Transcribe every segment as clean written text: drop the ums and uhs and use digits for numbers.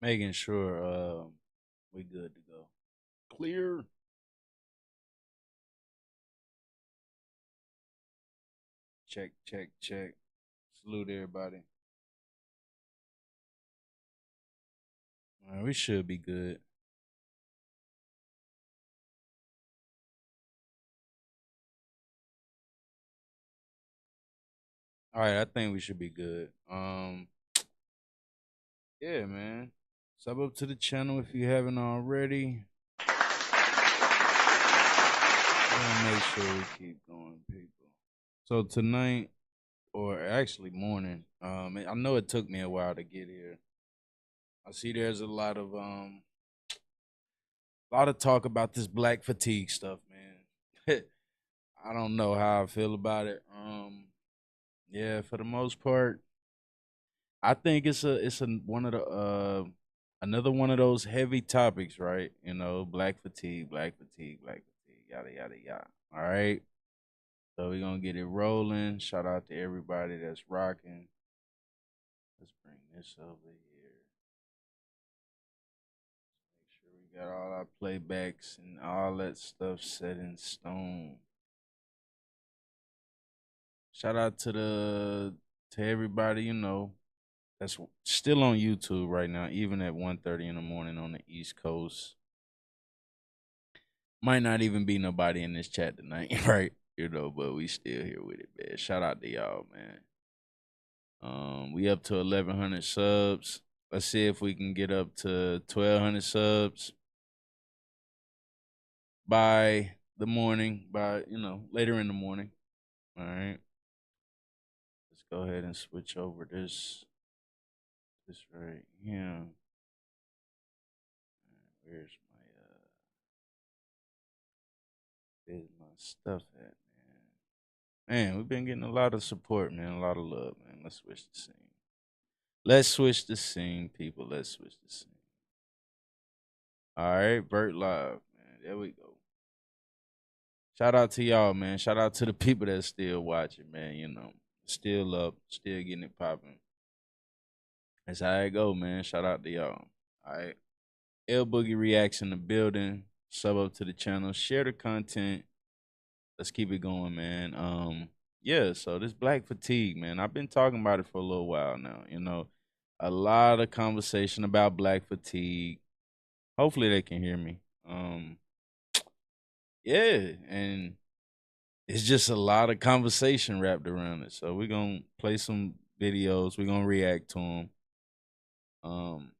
Making sure we good to go. Clear. Check, check, check. Salute everybody. All right, we should be good. All right, I think we should be good. Yeah, man. Sub up to the channel if you haven't already. Make sure we keep going, people. So tonight, or actually morning, I know it took me a while to get here. I see there's a lot of talk about this black fatigue stuff, man. I don't know how I feel about it. Yeah, for the most part, I think it's a one of the another one of those heavy topics, right? You know, black fatigue, black fatigue, black fatigue, yada yada yada. All right. So we're gonna get it rolling. Shout out to everybody that's rocking. Let's bring this over here. Make sure we got all our playbacks and all that stuff set in stone. Shout out to everybody, you know, that's still on YouTube right now, even at 1:30 in the morning on the East Coast. Might not even be nobody in this chat tonight, right? You know, but we still here with it, man. Shout out to y'all, man. We up to 1,100 subs. Let's see if we can get up to 1,200 subs by the morning, by later in the morning. All right. Let's go ahead and switch over this right here. Where's my stuff at, man? Man, we've been getting a lot of support, man. A lot of love, man. Let's switch the scene. Let's switch the scene, people. Let's switch the scene. All right, Bert Live, man. There we go. Shout out to y'all, man. Shout out to the people that's still watching, man. You know, still up, still getting it popping. That's how it go, man. Shout out to y'all. All right. L Boogie Reacts in the building. Sub up to the channel. Share the content. Let's keep it going, man. Yeah, so this black fatigue, man. I've been talking about it for a little while now. You know, a lot of conversation about black fatigue. Hopefully they can hear me. Yeah, and it's just a lot of conversation wrapped around it. So we're gonna play some videos. We're gonna react to them.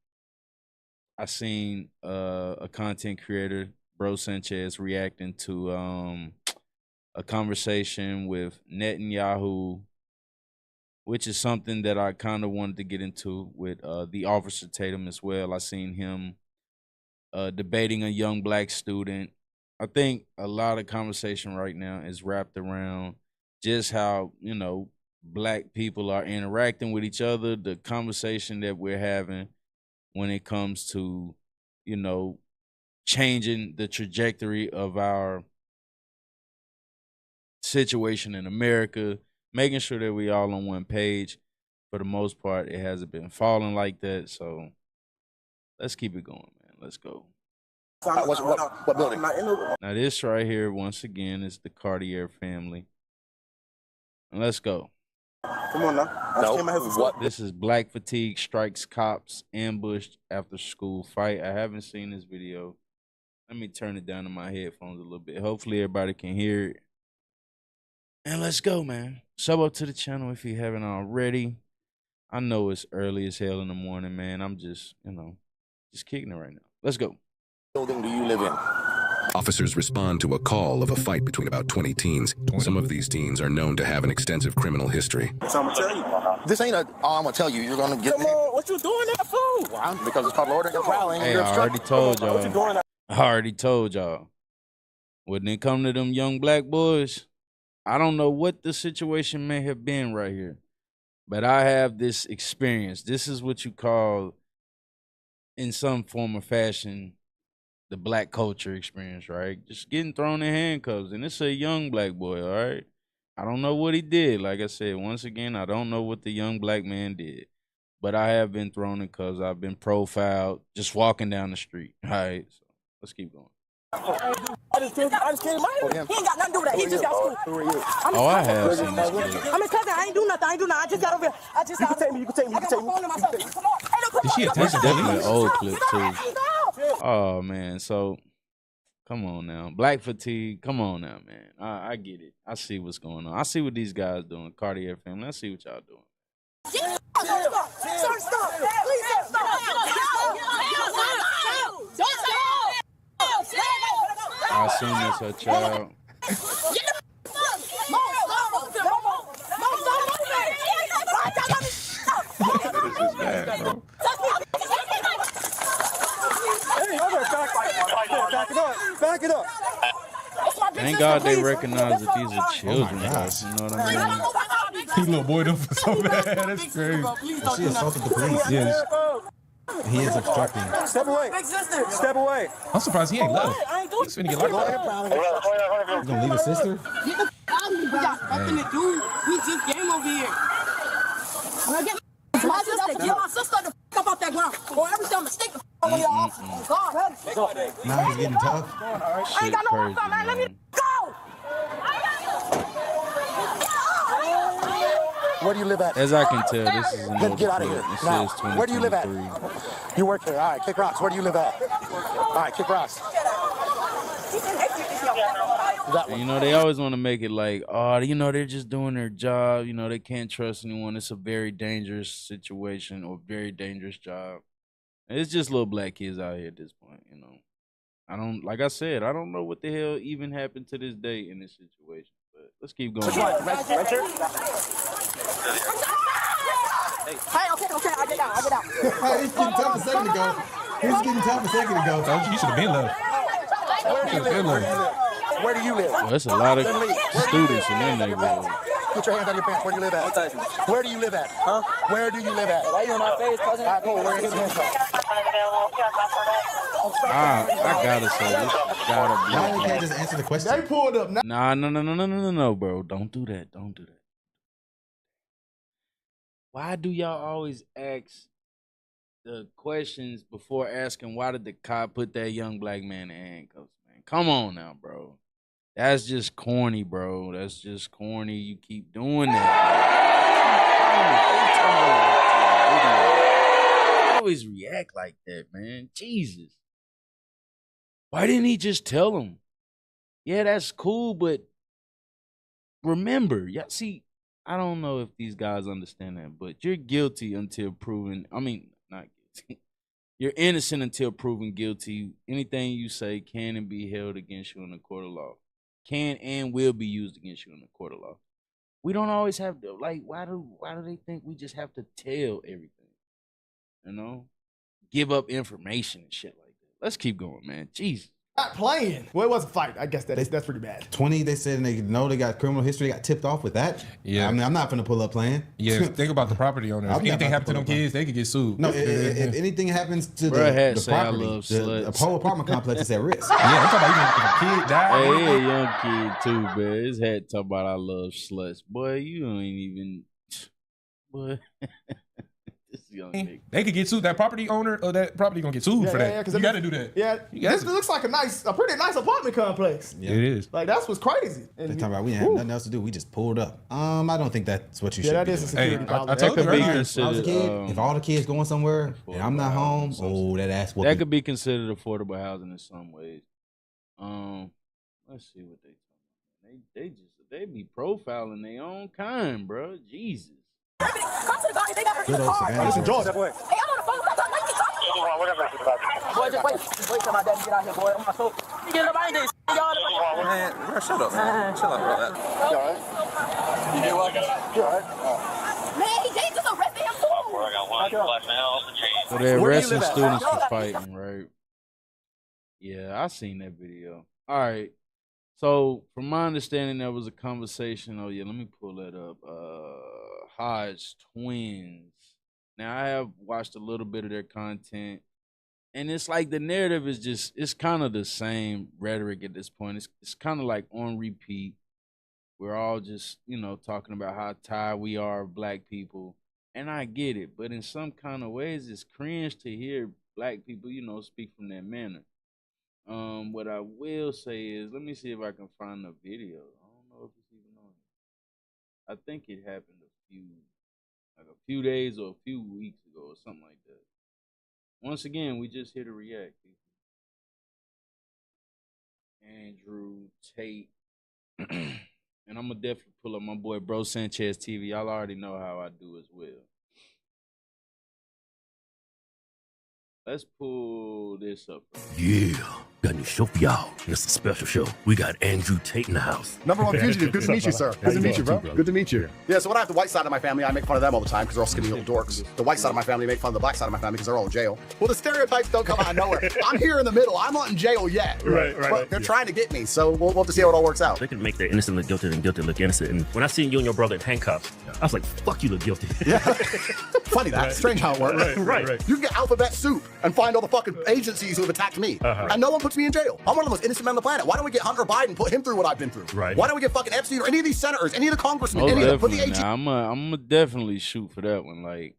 I seen a content creator, Bro Sanchez, reacting to a conversation with Netanyahu, which is something that I kind of wanted to get into with the officer Tatum as well. I seen him debating a young black student. I think a lot of conversation right now is wrapped around just how, black people are interacting with each other, the conversation that we're having when it comes to, changing the trajectory of our situation in America, making sure that we all on one page. For the most part, it hasn't been falling like that. So let's keep it going, man. Let's go. What building? Now this right here, once again, is the Cartier family. And let's go. Come on now. No. What? This is Black Fatigue Strikes Cops Ambushed After School Fight. I haven't seen this video. Let me turn it down to my headphones a little bit. Hopefully everybody can hear it. And let's go, man. Sub up to the channel if you haven't already. I know it's early as hell in the morning, man. I'm just, just kicking it right now. Let's go. Building do you live in? Officers respond to a call of a fight between about 20 teens. Some of these teens are known to have an extensive criminal history. So I'm gonna tell you. This ain't I'm gonna tell you. You're gonna get. Come on, what you doing that for? Well, because it's called loitering and prowling. Hey, I already told y'all. What you doing? I already told y'all. When it come to them young black boys, I don't know what the situation may have been right here, but I have this experience. This is what you call, in some form or fashion, the black culture experience, right? Just getting thrown in handcuffs, and it's a young black boy, all right? I don't know what he did. Like I said, once again, I don't know what the young black man did. but I have been thrown in because I've been profiled just walking down the street. All right, so let's keep going. I just killed him. He ain't got nothing to do with that. He just got school. Who are you? Oh, I have seen this clip. I'm his cousin. I ain't do nothing. I just got over here. You can take me. You can take me. I got my phone to myself. Come on. Is she That's attached? definitely an old clip too. Oh man, so come on now, Black Fatigue. Come on now, man. I get it. I see what's going on. I see what these guys doing. Cartier family. I see what y'all doing. Stop. Sir, stop. Please stop. I assume that's her child. This is bad, bro. Back it up. Thank God they recognize that these are children. You know what I mean? He little boy them for so bad. That's crazy. She assaulted the police. Yes. He is obstructing. Step away. Step away. I'm surprised he ain't left. He's finna get locked up. You gonna leave his sister? We got nothing to do. We just game over here. Get my sister the f up off that ground. Or every time I stick the f over your office. Oh, God. Now he's getting tough. I ain't got no Crazy, office, man. Let me man. go. Where do you live at? As I can tell, this is an Then old get out of clip. here. This Now, is where do you live at? 2023. You work here. All right, kick rocks. Where do you live at? All right, kick rocks. And, you know, they always want to make it like, oh, you know, they're just doing their job. You know, they can't trust anyone. It's a very dangerous situation or very dangerous job. And it's just little black kids out here at this point, you know. Like I said, I don't know what the hell even happened to this day in this situation. But let's keep going. Right here? Hey, okay, I get out. He's getting tough a second ago. You should have been left. Where do you live? Well, there's a lot of students in that neighborhood. Put your hands on your pants. Where do you live at? Where do you live at? Huh? Where do you live at? Why you in my face, cousin? I go where is it? I gotta say, this has gotta Now you be. can't just answer the question. They pulled up. Nah, no, bro. Don't do that. Don't do that. Why do y'all always ask the questions before asking why did the cop put that young black man in handcuffs, man? Come on now, bro. That's just corny, bro. That's just corny. You keep doing that. You always react like that, man. Jesus. Why didn't he just tell him? Yeah, that's cool, but remember, y'all see, I don't know if these guys understand that, but you're guilty until proven, not guilty. You're innocent until proven guilty. Anything you say can and be held against you in the court of law. Can and will be used against you in the court of law. We don't always have to, like, why do they think we just have to tell everything? You know? Give up information and shit like that. Let's keep going, man. Jesus. Not playing. Well, it was a fight. I guess that's pretty bad. 20, they said, and they know they got criminal history. They got tipped off with that. Yeah. I mean, I'm not finna pull up playing. Yeah, think about the property owners. I'm If not anything about happened to to them pull up kids, they could get sued. No, if anything happens to Bruh had the say I property, love the sluts. whole apartment complex is at risk. Yeah, I'm talking about even if a kid died. Hey, he a young kid too, man. His head talk about I love sluts. Boy, you ain't even. Boy, this young nigga. They could get sued. That property owner or that property gonna get sued for that. Yeah, 'cause You it got to looks- do that. Yeah, You got this to. looks like a pretty nice apartment complex. Yeah. It is. Like that's what's crazy. They And talking about we didn't have nothing else to do. We just pulled up. I don't think that's what you should yeah, that be is a doing. security Hey, problem. I That told could you be earlier. If I was a considered. kid, if all the kids going somewhere and I'm not home, oh, that ass That whooping. could be considered affordable housing in some ways. Let's see what they talking about. They be profiling their own kind, bro. Jesus. Come to the guy. They got her in Good the old car. Savannah. Listen, George. Hey, I'm on the phone. What you talking? Boy, just wait. Just wait till my dad get out here, boy. I'm not so. You get up, I ain't this. Y'all. Man, bro, shut up, man. Chill out, bro. You alright? You did what? You alright? Man, they just arrested him too. I got one black man off the chain. So they're Where do you arresting live at? students for fighting, right? Yeah, I seen that video. All right. So from my understanding, there was a conversation. Oh yeah, let me pull that up. Hodge twins. Now I have watched a little bit of their content, and it's like the narrative is it's kind of the same rhetoric at this point. It's kind of like on repeat. We're all just talking about how tired we are of black people, And I get it, but in some kind of ways, it's cringe to hear black people, speak from that manner. What I will say is, let me see if I can find the video. I don't know if it's even on. I think it happened a few days or a few weeks ago or something like that. Once again, we just here to react, people. Andrew Tate. And I'm gonna definitely pull up my boy Bro Sanchez TV. Y'all already know how I do as well. Let's pull this up. Yeah, got a new show for y'all. It's a special show. We got Andrew Tate in the house. Number one fugitive. Good to meet you, sir. Good to meet you, bro. Good to meet you. Yeah, so when I have the white side of my family, I make fun of them all the time because they're all skinny little dorks. The white side of my family make fun of the black side of my family because they're all in jail. Well, the stereotypes don't come out of nowhere. I'm here in the middle. I'm not in jail yet. Right. But they're trying to get me, so we'll have to see how it all works out. They can make their innocent look guilty and guilty look innocent. And when I seen you and your brother in handcuffs, I was like, fuck, you look guilty. Yeah. Funny that. Strange how it works. Right. You can get alphabet soup and find all the fucking agencies who have attacked me. And no one puts me in jail. I'm one of the most innocent men on the planet. Why don't we get Hunter Biden, put him through what I've been through? Right. Why don't we get fucking Epstein or any of these senators, any of the congressmen, Oh, any of them, put the definitely. AG. I'm gonna definitely shoot for that one. Like,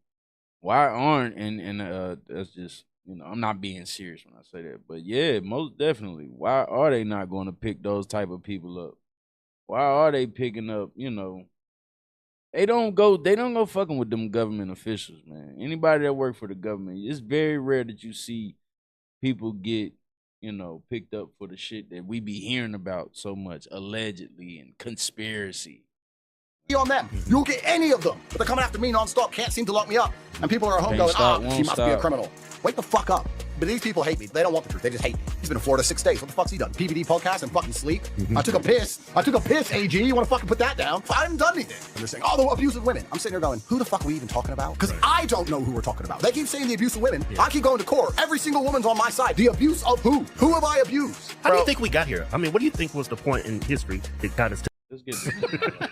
why aren't and that's just I'm not being serious when I say that, but yeah, most definitely. Why are they not going to pick those type of people up? Why are they picking up? They don't go fucking with them government officials, man. Anybody that work for the government, it's very rare that you see people get picked up for the shit that we be hearing about so much, allegedly, and conspiracy. On them. You'll get any of them. But they're coming after me nonstop, can't seem to lock me up. And people are at home Can't stop, she won't must be a stop. criminal. Wake the fuck up. But these people hate me. They don't want the truth. They just hate me. He's been in Florida 6 days. What the fuck's he done? PVD podcast and fucking sleep? I took a piss, AG. You want to fucking put that down? I haven't done anything. And they're saying, oh, the abuse of women. I'm sitting here going, who the fuck are we even talking about? Because I don't know who we're talking about. They keep saying the abuse of women. I keep going to court. Every single woman's on my side. The abuse of who? Who have I abused? How do you think we got here? I mean, what do you think was the point in history that got us to... Let's get this.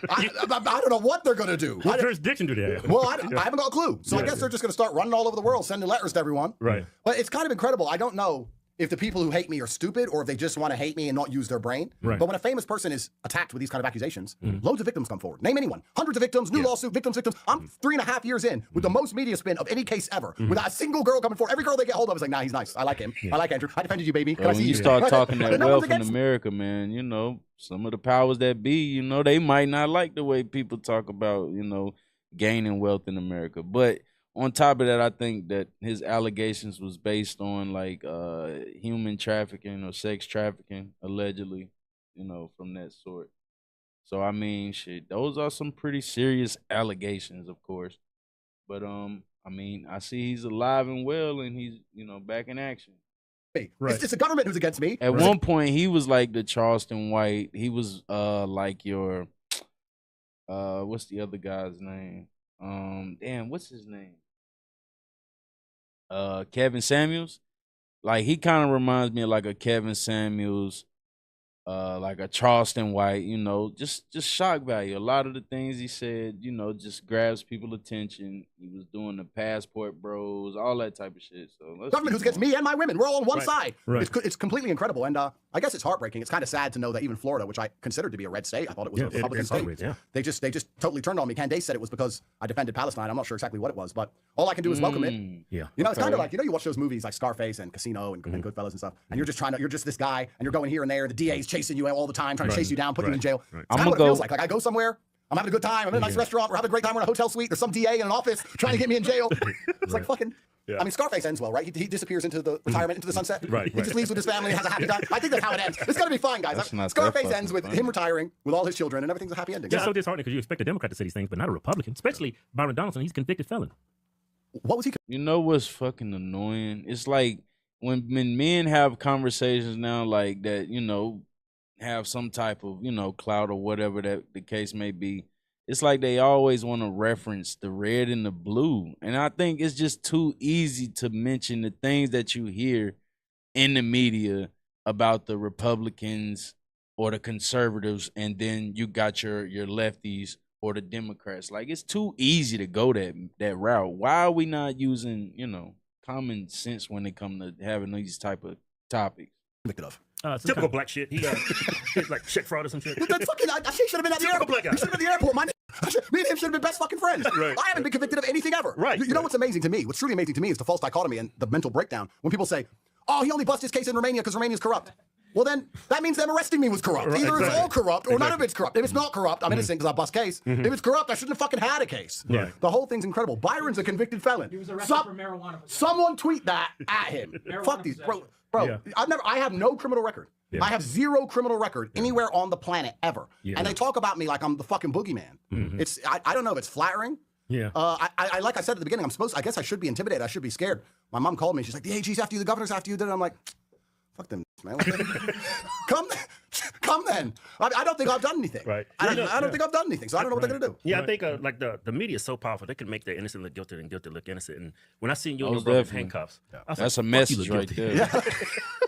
I don't know what they're going to do. What jurisdiction do they have? Well, I haven't got a clue. So I guess they're just going to start running all over the world, sending letters to everyone. Right. But it's kind of incredible. I don't know if the people who hate me are stupid or if they just want to hate me and not use their brain. Right. But when a famous person is attacked with these kind of accusations, loads of victims come forward. Name anyone. Hundreds of victims, new lawsuit, victims. I'm 3.5 years in with the most media spin of any case ever. Without a single girl coming forward. Every girl they get hold of is like, nah, he's nice. I like him. I like Andrew. I defended you, baby. Can I see When you? you start talking that No one's wealth in against me. America, man, some of the powers that be, they might not like the way people talk about, gaining wealth in America. But on top of that, I think that his allegations was based on like human trafficking or sex trafficking, allegedly, from that sort. So I mean, shit, those are some pretty serious allegations, of course. But I mean, I see he's alive and well, and he's back in action. Right. It's the government who's against me. At one point, he was like the Charleston White. He was like your what's the other guy's name? Damn, what's his name? Kevin Samuels. Like he kind of reminds me of like a Kevin Samuels, like a Charleston White. Just shock value. A lot of the things he said, just grabs people attention. He was doing the passport bros, all that type of shit. So Government who's against me and my women. We're all on one side. Right. It's completely incredible. And I guess it's heartbreaking. It's kind of sad to know that even Florida, which I considered to be a red state, I thought it was a Republican state. They just totally turned on me. Candace said it was because I defended Palestine. I'm not sure exactly what it was, but all I can do is welcome it. Yeah. It's kind of like, you watch those movies like Scarface and Casino and Goodfellas and stuff, and you're just this guy, and you're going here and there, the DA's chasing you all the time, trying to chase you down, put you in jail. It's kind of what it feels like. Like I go somewhere, I'm having a good time, I'm in a nice restaurant, we're having a great time, we're in a hotel suite, there's some DA in an office trying to get me in jail. It's like fucking... I mean, Scarface ends well, right? He disappears into the retirement, into the sunset. Right. He just leaves with his family and has a happy time. I think that's how it ends. It's gonna be fine, guys. Scarface ends with him retiring with all his children, and everything's a happy ending. It's so disheartening because you expect a Democrat to say these things, but not a Republican, especially Byron Donaldson. He's a convicted felon. What was he? You know what's fucking annoying? It's like when men have conversations now like that, have some type of, clout or whatever that the case may be. It's like they always want to reference the red and the blue. And I think it's just too easy to mention the things that you hear in the media about the Republicans or the conservatives, and then you got your lefties or the Democrats. Like, it's too easy to go that route. Why are we not using, common sense when it comes to having these type of topics? Convicted of. Typical black shit. He like check fraud or some shit. That's fucking. She should have been at the airport. Black guy. You should have been at the airport. Me and him should have been best fucking friends. Right. I haven't been convicted of anything ever. Right. You know what's amazing to me? What's truly amazing to me is the false dichotomy and the mental breakdown. When people say, oh, he only busted his case in Romania because Romania's corrupt. Well, then that means them arresting me was corrupt. Right, Either it's exactly. all corrupt or none of it's corrupt. If it's not corrupt, I'm innocent because I bust case. If it's corrupt, I shouldn't have fucking had a case. Yeah. The whole thing's incredible. Byron's a convicted felon. He was arrested for marijuana. Someone tweet that at him. Fuck these, bro. Yeah. I have no criminal record. Yeah. I have zero criminal record anywhere on the planet ever. Yeah. And they talk about me like I'm the fucking boogeyman. It's I don't know if it's flattering. Yeah. I like I said at the beginning, I guess I should be intimidated. I should be scared. My mom called me. She's like, the AG's after you, the governor's after you. Then I'm like, fuck them, man. Come then. I don't think I've done anything. Right. I don't think I've done anything. So I don't know what they're gonna do. Yeah, I think like the media is so powerful. They can make the innocent look guilty and guilty look innocent. And when I seen you and your Most brother in definitely. handcuffs, I was That's like, a fuck, message you look right guilty. there.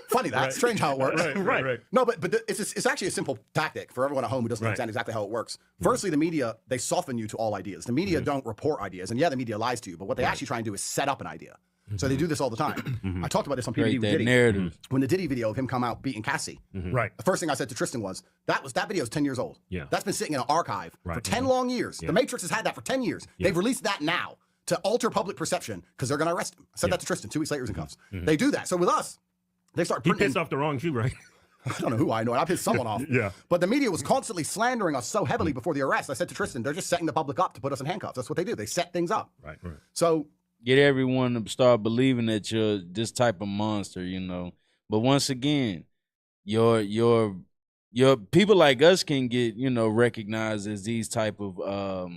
Funny that. Strange how it works. Right. No, but it's actually a simple tactic for everyone at home who doesn't understand exactly how it works. Firstly, the media, they soften you to all ideas. The media don't report ideas. And yeah, the media lies to you, but what they actually try and do is set up an idea. So they do this all the time. I talked about this on PBD Create with that Diddy. narrative. When the Diddy video of him come out beating Cassie, Right. the first thing I said to Tristan was, that video is 10 years old. Yeah. That's been sitting in an archive for Right. 10 long years. Yeah. The Matrix has had that for 10 years. They've released that now to alter public perception because they're going to arrest him. I said that to Tristan 2 weeks later, he was in cuffs. They do that. So with us, they start He printing. pissed off the wrong shoe, right? I don't know who I know. I pissed someone off. Yeah. But the media was constantly slandering us so heavily before the arrest. I said to Tristan, they're just setting the public up to put us in handcuffs. That's what they do. They set things up. Right. So Get everyone to start believing that you're this type of monster, you know. But once again, your people like us can get, you know, recognized as these type of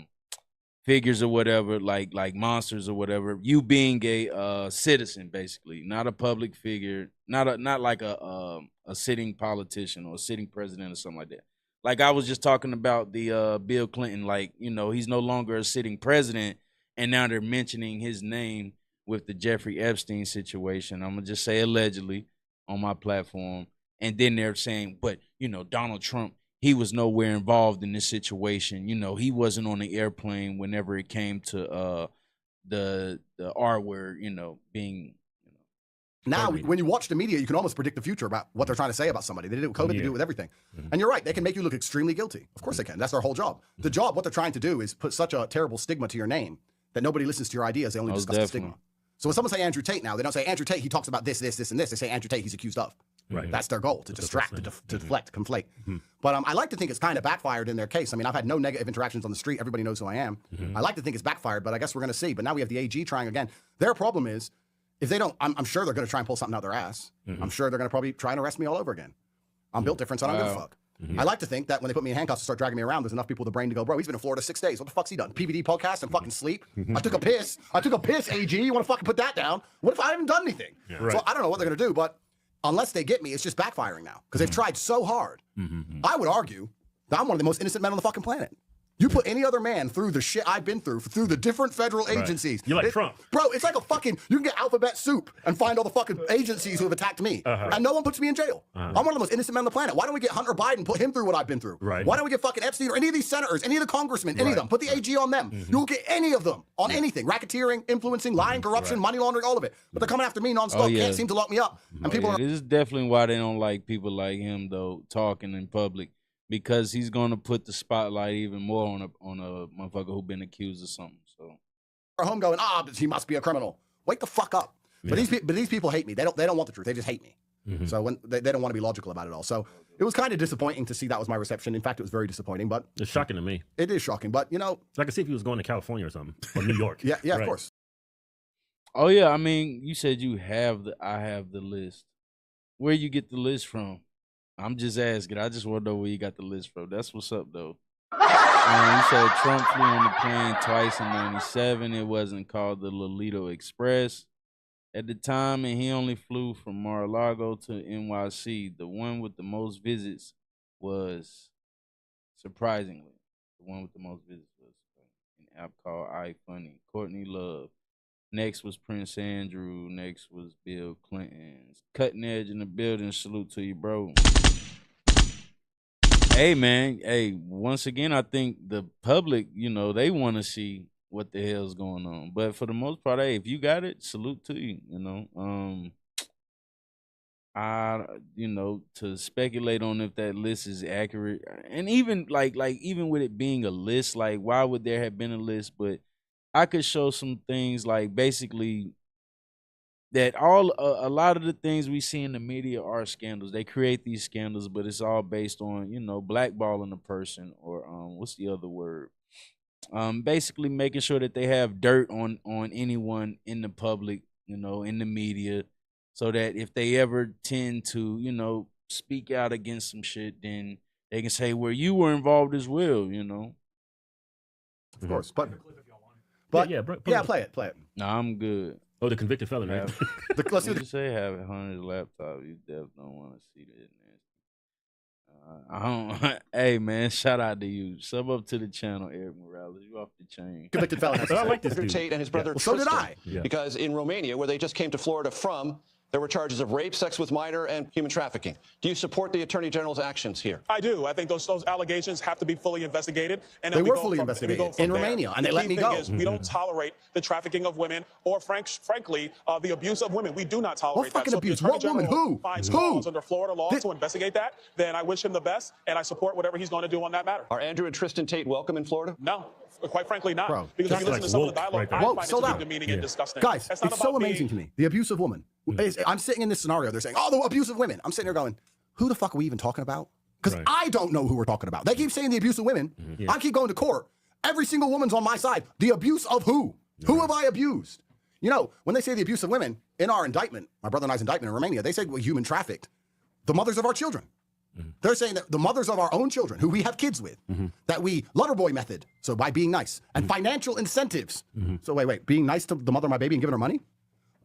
figures or whatever, like monsters or whatever. You being a citizen, basically, not a public figure, not like a sitting politician or a sitting president or something like that. Like I was just talking about the Bill Clinton, like, you know, he's no longer a sitting president. And now they're mentioning his name with the Jeffrey Epstein situation. I'm going to just say allegedly on my platform. And then they're saying, but, you know, Donald Trump, he was nowhere involved in this situation. You know, he wasn't on the airplane whenever it came to the R word, you know, being, you know. now when you watch the media, you can almost predict the future about what they're trying to say about somebody. They did it with COVID, they do it with everything. And you're right, they can make you look extremely guilty. Of course they can. That's their whole job. The job, what they're trying to do is put such a terrible stigma to your name that nobody listens to your ideas. They only discuss the stigma. So when someone say Andrew Tate now, they don't say Andrew Tate, he talks about this, this, this, and this. They say Andrew Tate, he's accused of. Right. That's their goal, to distract, to deflect, conflate. But I like to think it's kind of backfired in their case. I mean, I've had no negative interactions on the street. Everybody knows who I am. I like to think it's backfired, but I guess we're going to see. But now we have the AG trying again. Their problem is, if they don't, I'm sure they're going to try and pull something out their ass. I'm sure they're going to probably try and arrest me all over again. I'm built different, so I don't give a fuck. I like to think that when they put me in handcuffs and start dragging me around, there's enough people with the brain to go, bro, he's been in Florida 6 days. What the fuck's he done? PVD podcast and fucking sleep? I took a piss. AG. You want to fucking put that down? What if I haven't done anything? So I don't know what they're going to do, but unless they get me, it's just backfiring now because they've tried so hard. I would argue that I'm one of the most innocent men on the fucking planet. You put any other man through the shit I've been through the different federal agencies. You're like Trump. Bro, it's like a fucking, you can get alphabet soup and find all the fucking agencies who have attacked me. And no one puts me in jail. I'm one of the most innocent men on the planet. Why don't we get Hunter Biden, put him through what I've been through? Right. Why don't we get fucking Epstein or any of these senators, any of the congressmen, any of them? Put the AG on them. You won't get any of them on anything. Racketeering, influencing, lying, corruption, money laundering, all of it. But they're coming after me nonstop. Can't seem to lock me up. And people are. This is definitely why they don't like people like him, though, talking in public. Because he's gonna put the spotlight even more on a motherfucker who been accused of something. So, home going, he must be a criminal. Wake the fuck up. But these people hate me. They don't want the truth. They just hate me. So when they don't want to be logical about it all. So it was kind of disappointing to see that was my reception. In fact, it was very disappointing. But it's shocking to me. It is shocking. But you know, so I can see if he was going to California or something or New York. yeah, right. Of course. Oh yeah, I mean, you said I have the list. Where you get the list from? I'm just asking. I just want to know where you got the list from. That's what's up, though. You said Trump flew on the plane twice in '97. It wasn't called the Lolita Express at the time, and he only flew from Mar-a-Lago to NYC. The one with the most visits was, surprisingly, an app called iFunny. Courtney Love. Next was Prince Andrew. Next was Bill Clinton's. Cutting Edge in the building. Salute to you, bro. Hey, man. Hey, once again, I think the public, you know, they want to see what the hell's going on. But for the most part, hey, if you got it, salute to you, you know. to speculate on if that list is accurate, and even like even with it being a list, like why would there have been a list? But I could show some things like basically that a lot of the things we see in the media are scandals. They create these scandals, but it's all based on blackballing a person or what's the other word? Basically making sure that they have dirt on anyone in the public, in the media, so that if they ever tend to speak out against some shit, then they can say, well, you were involved as well. Of course, but play it. No, I'm good. Oh, the convicted felon, right? Let's do You say have it on his laptop. You definitely don't want to see that. I don't. Hey man, shout out to you. Sub up to the channel, Eric Morales. You off the chain. convicted felon. has to I say. like this dude. Tate and his brother Well, so did Tristan, I. because in Romania, where they just came to Florida from, there were charges of rape, sex with minor, and human trafficking. Do you support the Attorney General's actions here? I do. I think those allegations have to be fully investigated. And They were fully investigated in Romania, and they let me go. We don't tolerate the trafficking of women or, frankly, the abuse of women. We do not tolerate that. fucking So abuse? if the Attorney What woman? General Who? finds Who? cause under Florida law to investigate that, then I wish him the best, and I support whatever he's going to do on that matter. Are Andrew and Tristan Tate welcome in Florida? No. Quite frankly, not. Bro, because if you listen to some of the dialogue, I find it to sold be out. demeaning and disgusting. Guys, It's not it's so about amazing to me. The abuse of women. I'm sitting in this scenario. They're saying, oh, the abuse of women. I'm sitting there going, who the fuck are we even talking about? Because I don't know who we're talking about. They keep saying the abuse of women. I keep going to court. Every single woman's on my side. The abuse of who? Who have I abused? When they say the abuse of women, in our indictment, my brother and I's indictment in Romania, they say we're human trafficked. The mothers of our children. They're saying that the mothers of our own children, who we have kids with, that we lover boy method, so by being nice, and financial incentives. So wait, being nice to the mother of my baby and giving her money?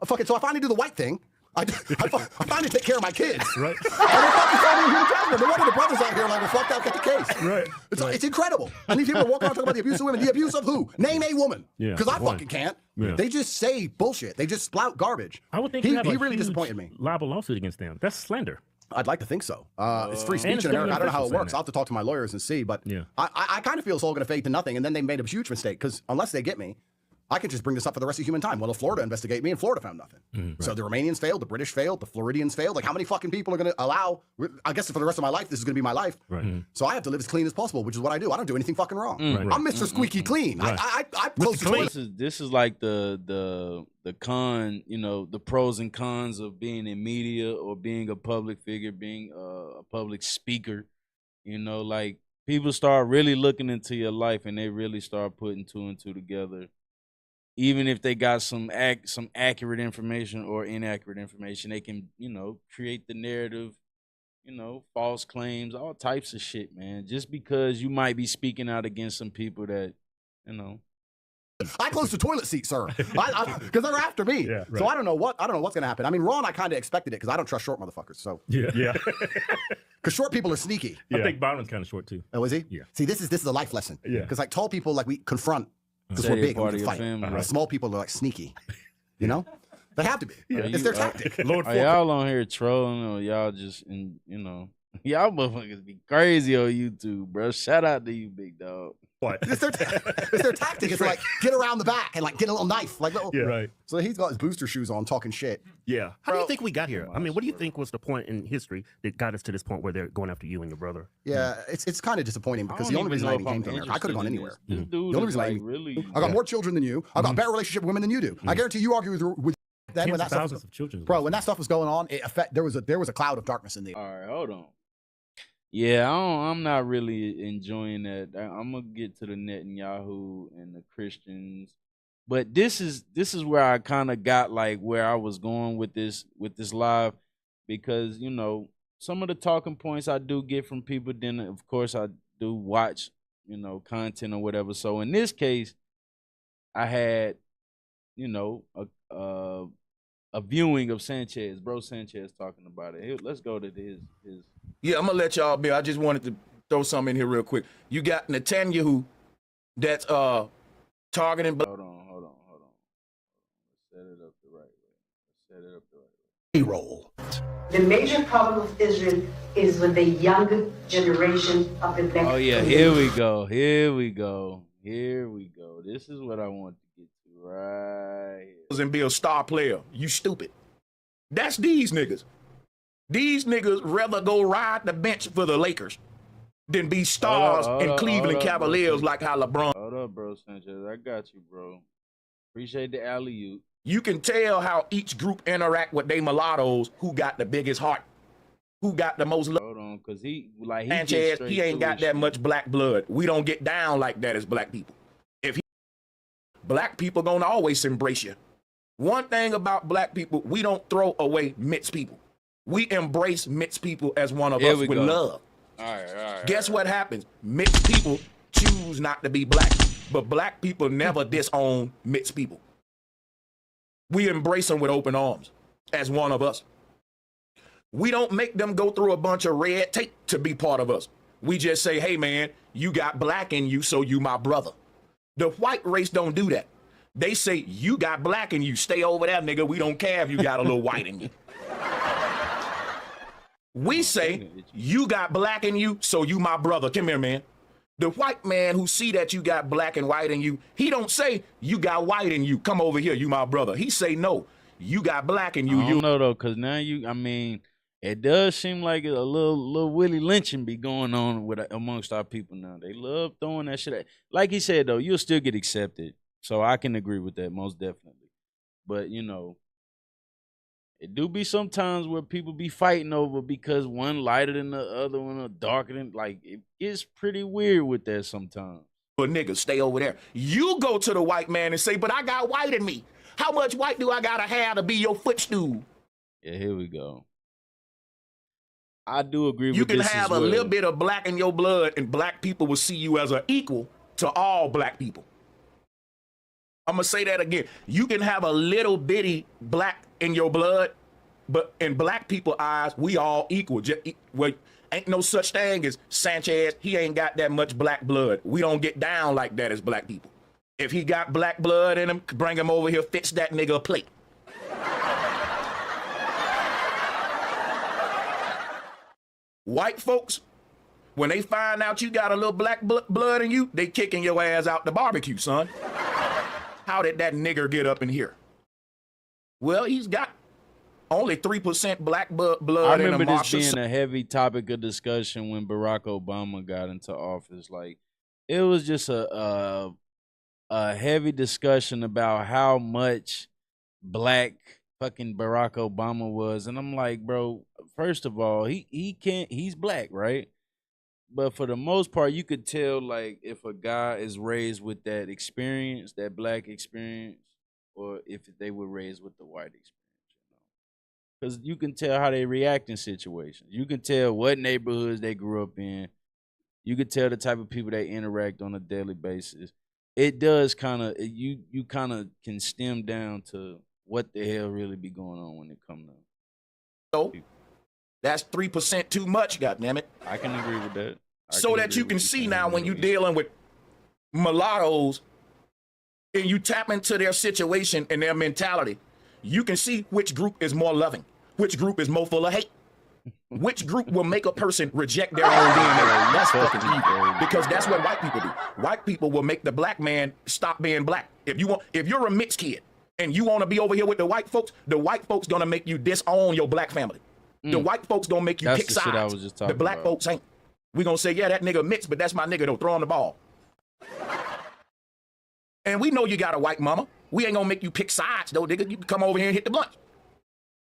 Fuck it, so I finally do the white thing. I finally take care of my kids. Right. And they're fucking calling me human trafficker. No wonder the brothers out here like, well, fuck that, get the case. Right. It's incredible. And these people are walking around talking about the abuse of women. The abuse of who? Name a woman. Yeah, Because I one. fucking can't. Yeah. They just say bullshit. They just spout garbage. I would think he you have a really huge disappointed me. libel lawsuit against them. That's slander. I'd like to think so. It's free And speech it's in America. I don't know how it government works. I'll have to talk to my lawyers and see. But I kind of feel it's all going to fade to nothing. And then they made a huge mistake because unless they get me, I can just bring this up for the rest of human time. Well, if Florida investigate me, and Florida found nothing. So the Romanians failed, the British failed, the Floridians failed. Like, how many fucking people are going to allow? I guess for the rest of my life, this is going to be my life. Right. So I have to live as clean as possible, which is what I do. I don't do anything fucking wrong. Right. I'm Mr. Squeaky Clean. Right. I'm close to clean. This is like the con, the pros and cons of being in media or being a public figure, being a public speaker. Like people start really looking into your life and they really start putting two and two together. Even if they got some accurate information or inaccurate information, they can, create the narrative, false claims, all types of shit, man. Just because you might be speaking out against some people that, I closed the toilet seat, sir, because they're after me. Yeah, right. So I don't know what's gonna happen. I mean, Ron, I kind of expected it because I don't trust short motherfuckers. So Yeah. because short people are sneaky. I think Byron's kind of short too. Oh, is he? Yeah. See, this is a life lesson. Yeah. Because like tall people, like we confront because Say we're they're big and part we of can your fight. family. Small people are like sneaky. They have to be. It's their tactic. Lord Are y'all on here trolling or y'all just, y'all motherfuckers be crazy on YouTube, bro. Shout out to you, big dog. What? It's their tactic. It's like get around the back and like get a little knife, like little. Yeah. Right. So he's got his booster shoes on, talking shit. Yeah. How do you think we got here? I mean, what do you think was the point in history that got us to this point where they're going after you and your brother? Yeah, it's kind of disappointing because the only reason I even came to America, I could have gone anywhere. This dude The only is reason like really. I got more children than you. I got a better relationship with women than you do. I guarantee you argue with then when Tens that of stuff thousands of children. bro, when that stuff was going on, there was a cloud of darkness in the air. All right, hold on. Yeah, I'm not really enjoying that. I'm gonna get to the Netanyahu and the Christians, but this is where I kind of got like where I was going with this live, because some of the talking points I do get from people. Then of course I do watch content or whatever. So in this case, I had a viewing of Sanchez, bro Sanchez talking about it. Here, let's go to his. Yeah, I'm gonna let y'all be. I just wanted to throw something in here real quick. You got Netanyahu that's targeting. Hold on. Let's set it up the right way. Roll. The major problem with Israel is with the younger generation of the black Oh yeah, community. here we go. This is what I want to get to right here. And be a star player. You stupid. That's these niggas. These niggas rather go ride the bench for the Lakers than be stars in Cleveland Cavaliers like how LeBron. Hold up, bro, Sanchez. I got you, bro. Appreciate the alley-oop. You can tell how each group interact with they mulattoes who got the biggest heart, who got the most love. Hold on, because he Sanchez, he ain't got that much black blood. We don't get down like that as black people. Black people gonna always embrace you. One thing about black people, we don't throw away mixed people. We embrace mixed people as one of us with love. All right. Guess what happens? Mixed people choose not to be black, but black people never disown mixed people. We embrace them with open arms as one of us. We don't make them go through a bunch of red tape to be part of us. We just say, hey man, you got black in you, so you my brother. The white race don't do that. They say, you got black in you, stay over there, nigga. We don't care if you got a little white in you. We say, you got black in you, so you my brother. Come here, man. The white man who see that you got black and white in you, he don't say, you got white in you, come over here, you my brother. He say, no, you got black in you. I don't know, though, because now it does seem like a little Willie lynching be going on amongst our people now. They love throwing that shit at. Like he said, though, you'll still get accepted. So I can agree with that, most definitely. But, it do be sometimes where people be fighting over because one lighter than the other one or darker than, like, it's pretty weird with that sometimes. But niggas, stay over there. You go to the white man and say, but I got white in me. How much white do I gotta have to be your footstool? Yeah, here we go. I do agree with you this. You can have a little bit of black in your blood and black people will see you as an equal to all black people. I'm going to say that again. You can have a little bitty black in your blood, but in black people's eyes, we all equal. Well, ain't no such thing as Sanchez. He ain't got that much black blood. We don't get down like that as black people. If he got black blood in him, bring him over here, fix that nigga a plate. White folks, when they find out you got a little black blood in you, they kicking your ass out the barbecue, son. How did that nigger get up in here? Well, he's got only 3% black blood in him. I remember this being a heavy topic of discussion when Barack Obama got into office. Like, it was just a heavy discussion about how much black fucking Barack Obama was. And I'm like, bro, first of all, he's black, right? But for the most part, you could tell, like, if a guy is raised with that experience, that black experience, or if they were raised with the white experience, because you can tell how they react in situations. You can tell what neighborhoods they grew up in. You can tell the type of people they interact on a daily basis. It does kind of, you kind of can stem down to what the hell really be going on when it comes to. So that's 3% too much, goddammit. I can agree with that. So that you can see now when you're dealing with mulattoes and you tap into their situation and their mentality, you can see which group is more loving, which group is more full of hate, which group will make a person reject their own DNA. That's fucking evil, because that's what white people do. White people will make the black man stop being black. If you're a mixed kid and you want to be over here with the white folks gonna make you disown your black family. The white folks gonna make you pick sides. I was just talking the black about. folks ain't. We gonna say, yeah, that nigga mixed, but that's my nigga though, throwing the ball. And we know you got a white mama. We ain't gonna make you pick sides though, nigga. You can come over here and hit the blunt.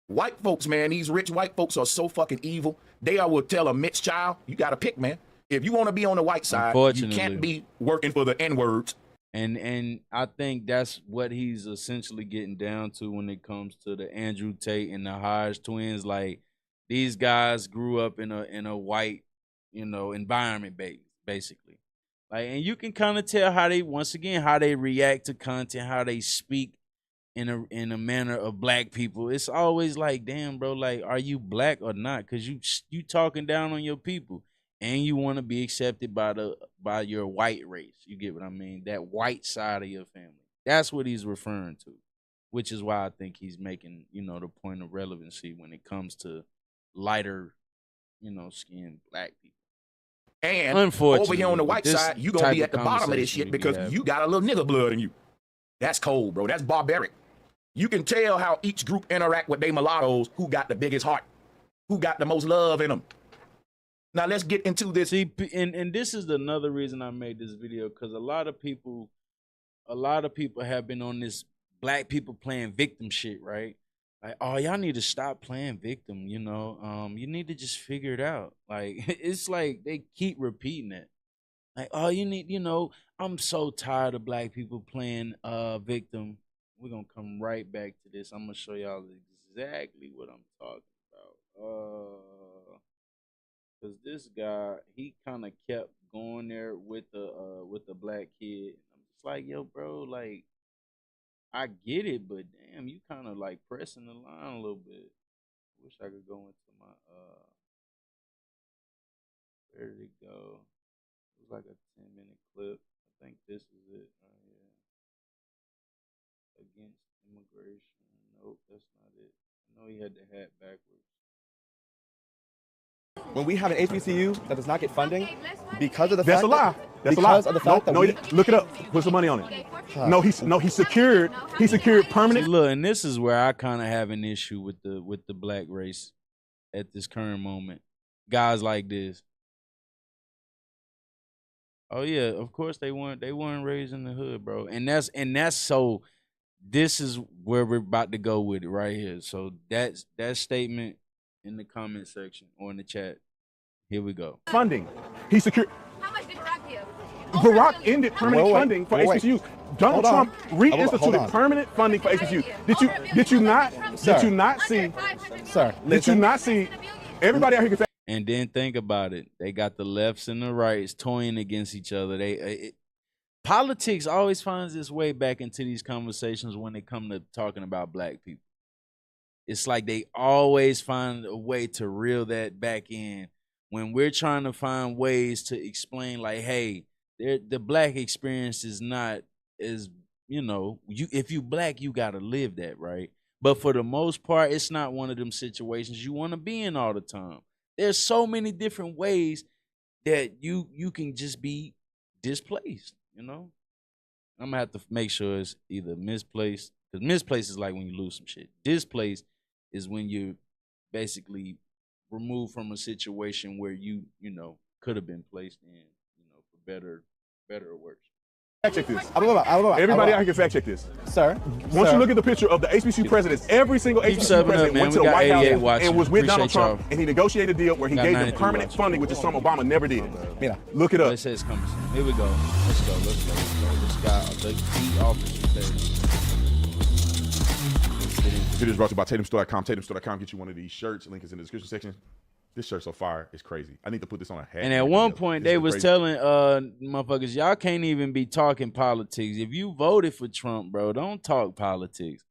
White folks, man, these rich white folks are so fucking evil. They will tell a mixed child, you gotta pick, man. If you wanna be on the white side, you can't be working for the N-words. And I think that's what he's essentially getting down to when it comes to the Andrew Tate and the Hodge twins. Like, these guys grew up in a white, environment, basically. Like, and you can kind of tell how they react to content, how they speak in a manner of black people. It's always like, damn, bro, like, are you black or not? Because you talking down on your people, and you want to be accepted by your white race. You get what I mean? That white side of your family. That's what he's referring to, which is why I think he's making, the point of relevancy when it comes to lighter, skinned black people. And over here on the white side, you gonna be at the bottom of this shit because you got a little nigga blood in you. That's cold, bro. That's barbaric. You can tell how each group interact with they mulattoes who got the biggest heart, who got the most love in them. Now let's get into this. See, and this is another reason I made this video, because a lot of people have been on this black people playing victim shit, right? Like, oh, y'all need to stop playing victim, you know. You need to just figure it out. Like, it's like they keep repeating it. Like, oh, you need, you know, I'm so tired of black people playing victim. We're gonna come right back to this. I'm gonna show y'all exactly what I'm talking about. Cause this guy, he kind of kept going there with the black kid. I'm just like, yo, bro, like, I get it, but damn, you kind of like pressing the line a little bit. Wish I could go into my where did it go? It was like a 10-minute clip. I think this is it right here. Against immigration. Nope, that's not it. I know he had the hat backwards. When we have an HBCU that does not get funding because of the That's fact a lie. That's a lie. because of the fact that no, we look it up. Put some money on it. He secured permanent. See, look, and this is where I kind of have an issue with the black race at this current moment. Guys like this. Oh yeah, of course they weren't raised in the hood, bro. And that's so this is where we're about to go with it right here. So that statement in the comment section or in the chat. Here we go. Funding. He secured. How much did Barack give? Barack ended permanent funding for HBCUs. Donald Trump reinstituted permanent funding for HBCUs. Did you not see? Sir, did you not see? Everybody out here can say. And then think about it. They got the lefts and the rights toying against each other. Politics always finds its way back into these conversations when they come to talking about black people. It's like they always find a way to reel that back in when we're trying to find ways to explain, like, hey, the black experience is not as, you know, if you black, you got to live that, right? But for the most part, it's not one of them situations you want to be in all the time. There's so many different ways that you can just be displaced, you know? I'm going to have to make sure it's either misplaced, because misplaced is like when you lose some shit. Displaced is when you're basically removed from a situation where you know, could have been placed in, you know, for better or worse. Fact check this. Everybody out here can fact check this. Sir. Once you look at the picture of the HBCU presidents, every single HBCU president went to the White House and was with Donald Trump, and he negotiated a deal where he gave them permanent funding, which is something Obama never did. Look it up. Let's say it's coming soon. Here we go. Let's go. This guy, the key officer. Video is brought to you by TatumStore.com. TatumStore.com. Get you one of these shirts. Link is in the description section. This shirt's so fire, it's crazy. I need to put this on a hat. And at one point, they was telling motherfuckers, y'all can't even be talking politics. If you voted for Trump, bro, don't talk politics.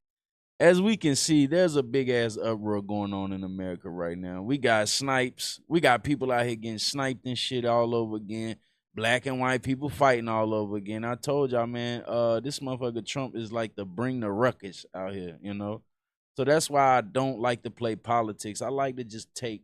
As we can see, there's a big-ass uproar going on in America right now. We got snipes. We got people out here getting sniped and shit all over again. Black and white people fighting all over again. I told y'all, man, this motherfucker Trump is like the bring the ruckus out here, you know? So that's why I don't like to play politics. I like to just take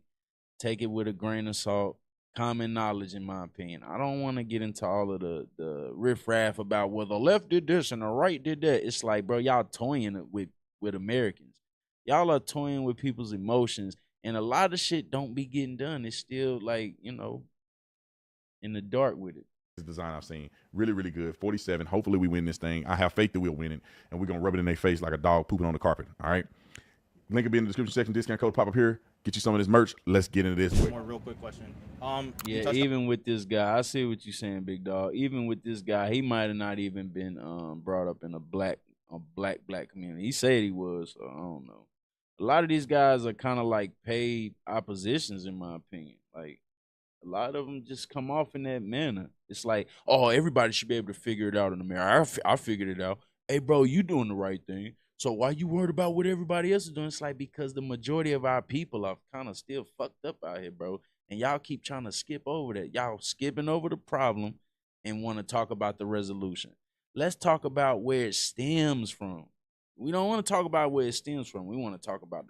it with a grain of salt, common knowledge, in my opinion. I don't want to get into all of the riffraff about, well, the left did this and the right did that. It's like, bro, y'all toying with Americans. Y'all are toying with people's emotions, and a lot of shit don't be getting done. It's still like, you know, in the dark with it. This design I've seen, really, really good. 47. Hopefully we win this thing. I have faith that we'll win it, and we're going to rub it in their face like a dog pooping on the carpet, all right? Link will be in the description section. Discount code pop up here. Get you some of this merch. Let's get into this. One more real quick question. Yeah, even with this guy, I see what you're saying, big dog. Even with this guy, he might have not even been brought up in a black community. He said he was, so I don't know. A lot of these guys are kind of like paid oppositions, in my opinion. Like, a lot of them just come off in that manner. It's like, oh, everybody should be able to figure it out in America. I figured it out. Hey, bro, you doing the right thing. So why you worried about what everybody else is doing? It's like, because the majority of our people are kind of still fucked up out here, bro. And y'all keep trying to skip over that. Y'all skipping over the problem and want to talk about the resolution. Let's talk about where it stems from. We don't want to talk about where it stems from. We want to talk about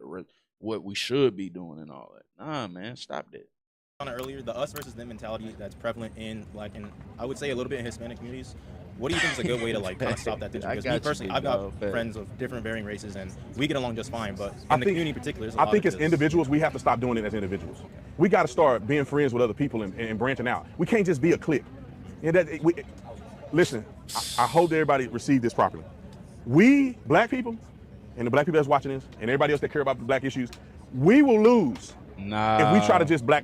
what we should be doing and all that. Nah, man, stop that. Earlier, the us versus them mentality that's prevalent in I would say a little bit in Hispanic communities. What do you think is a good way to like kind of stop that tension? I Because got me you, personally, big I've got dog, friends of different varying races, and we get along just fine. But I in the think- community in particular, there's a I lot think of as this. individuals, we have to stop doing it as individuals. We got to start being friends with other people and branching out. We can't just be a clique. Listen, I hope that everybody received this properly. We, black people, and the black people that's watching this, and everybody else that care about the black issues, we will lose if we try to just black.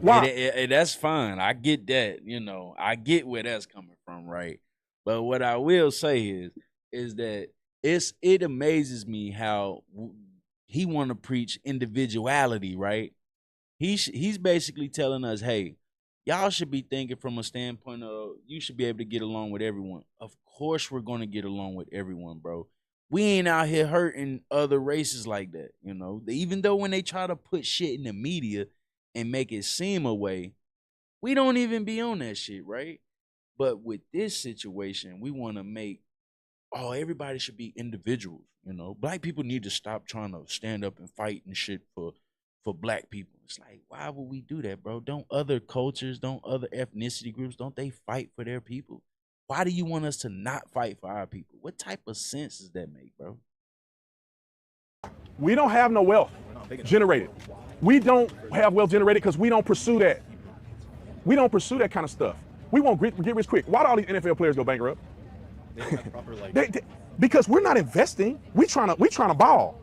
Why? That's fine. I get that. You know, I get where that's coming from, right? But what I will say is that it amazes me how he want to preach individuality, right? He's basically telling us, hey, y'all should be thinking from a standpoint of you should be able to get along with everyone. Of course we're going to get along with everyone, bro. We ain't out here hurting other races like that, you know? Even though when they try to put shit in the media and make it seem a way, we don't even be on that shit, right? But with this situation, we want to make, everybody should be individuals, you know? Black people need to stop trying to stand up and fight and shit for black people. It's like, why would we do that, bro? Don't other cultures, don't other ethnicity groups, don't they fight for their people? Why do you want us to not fight for our people? What type of sense does that make, bro? We don't have no wealth generated. We don't have wealth generated because we don't pursue that. We don't pursue that kind of stuff. We won't get rich quick. Why do all these NFL players go bankrupt? They don't have proper, like, because we're not investing. We trying to ball.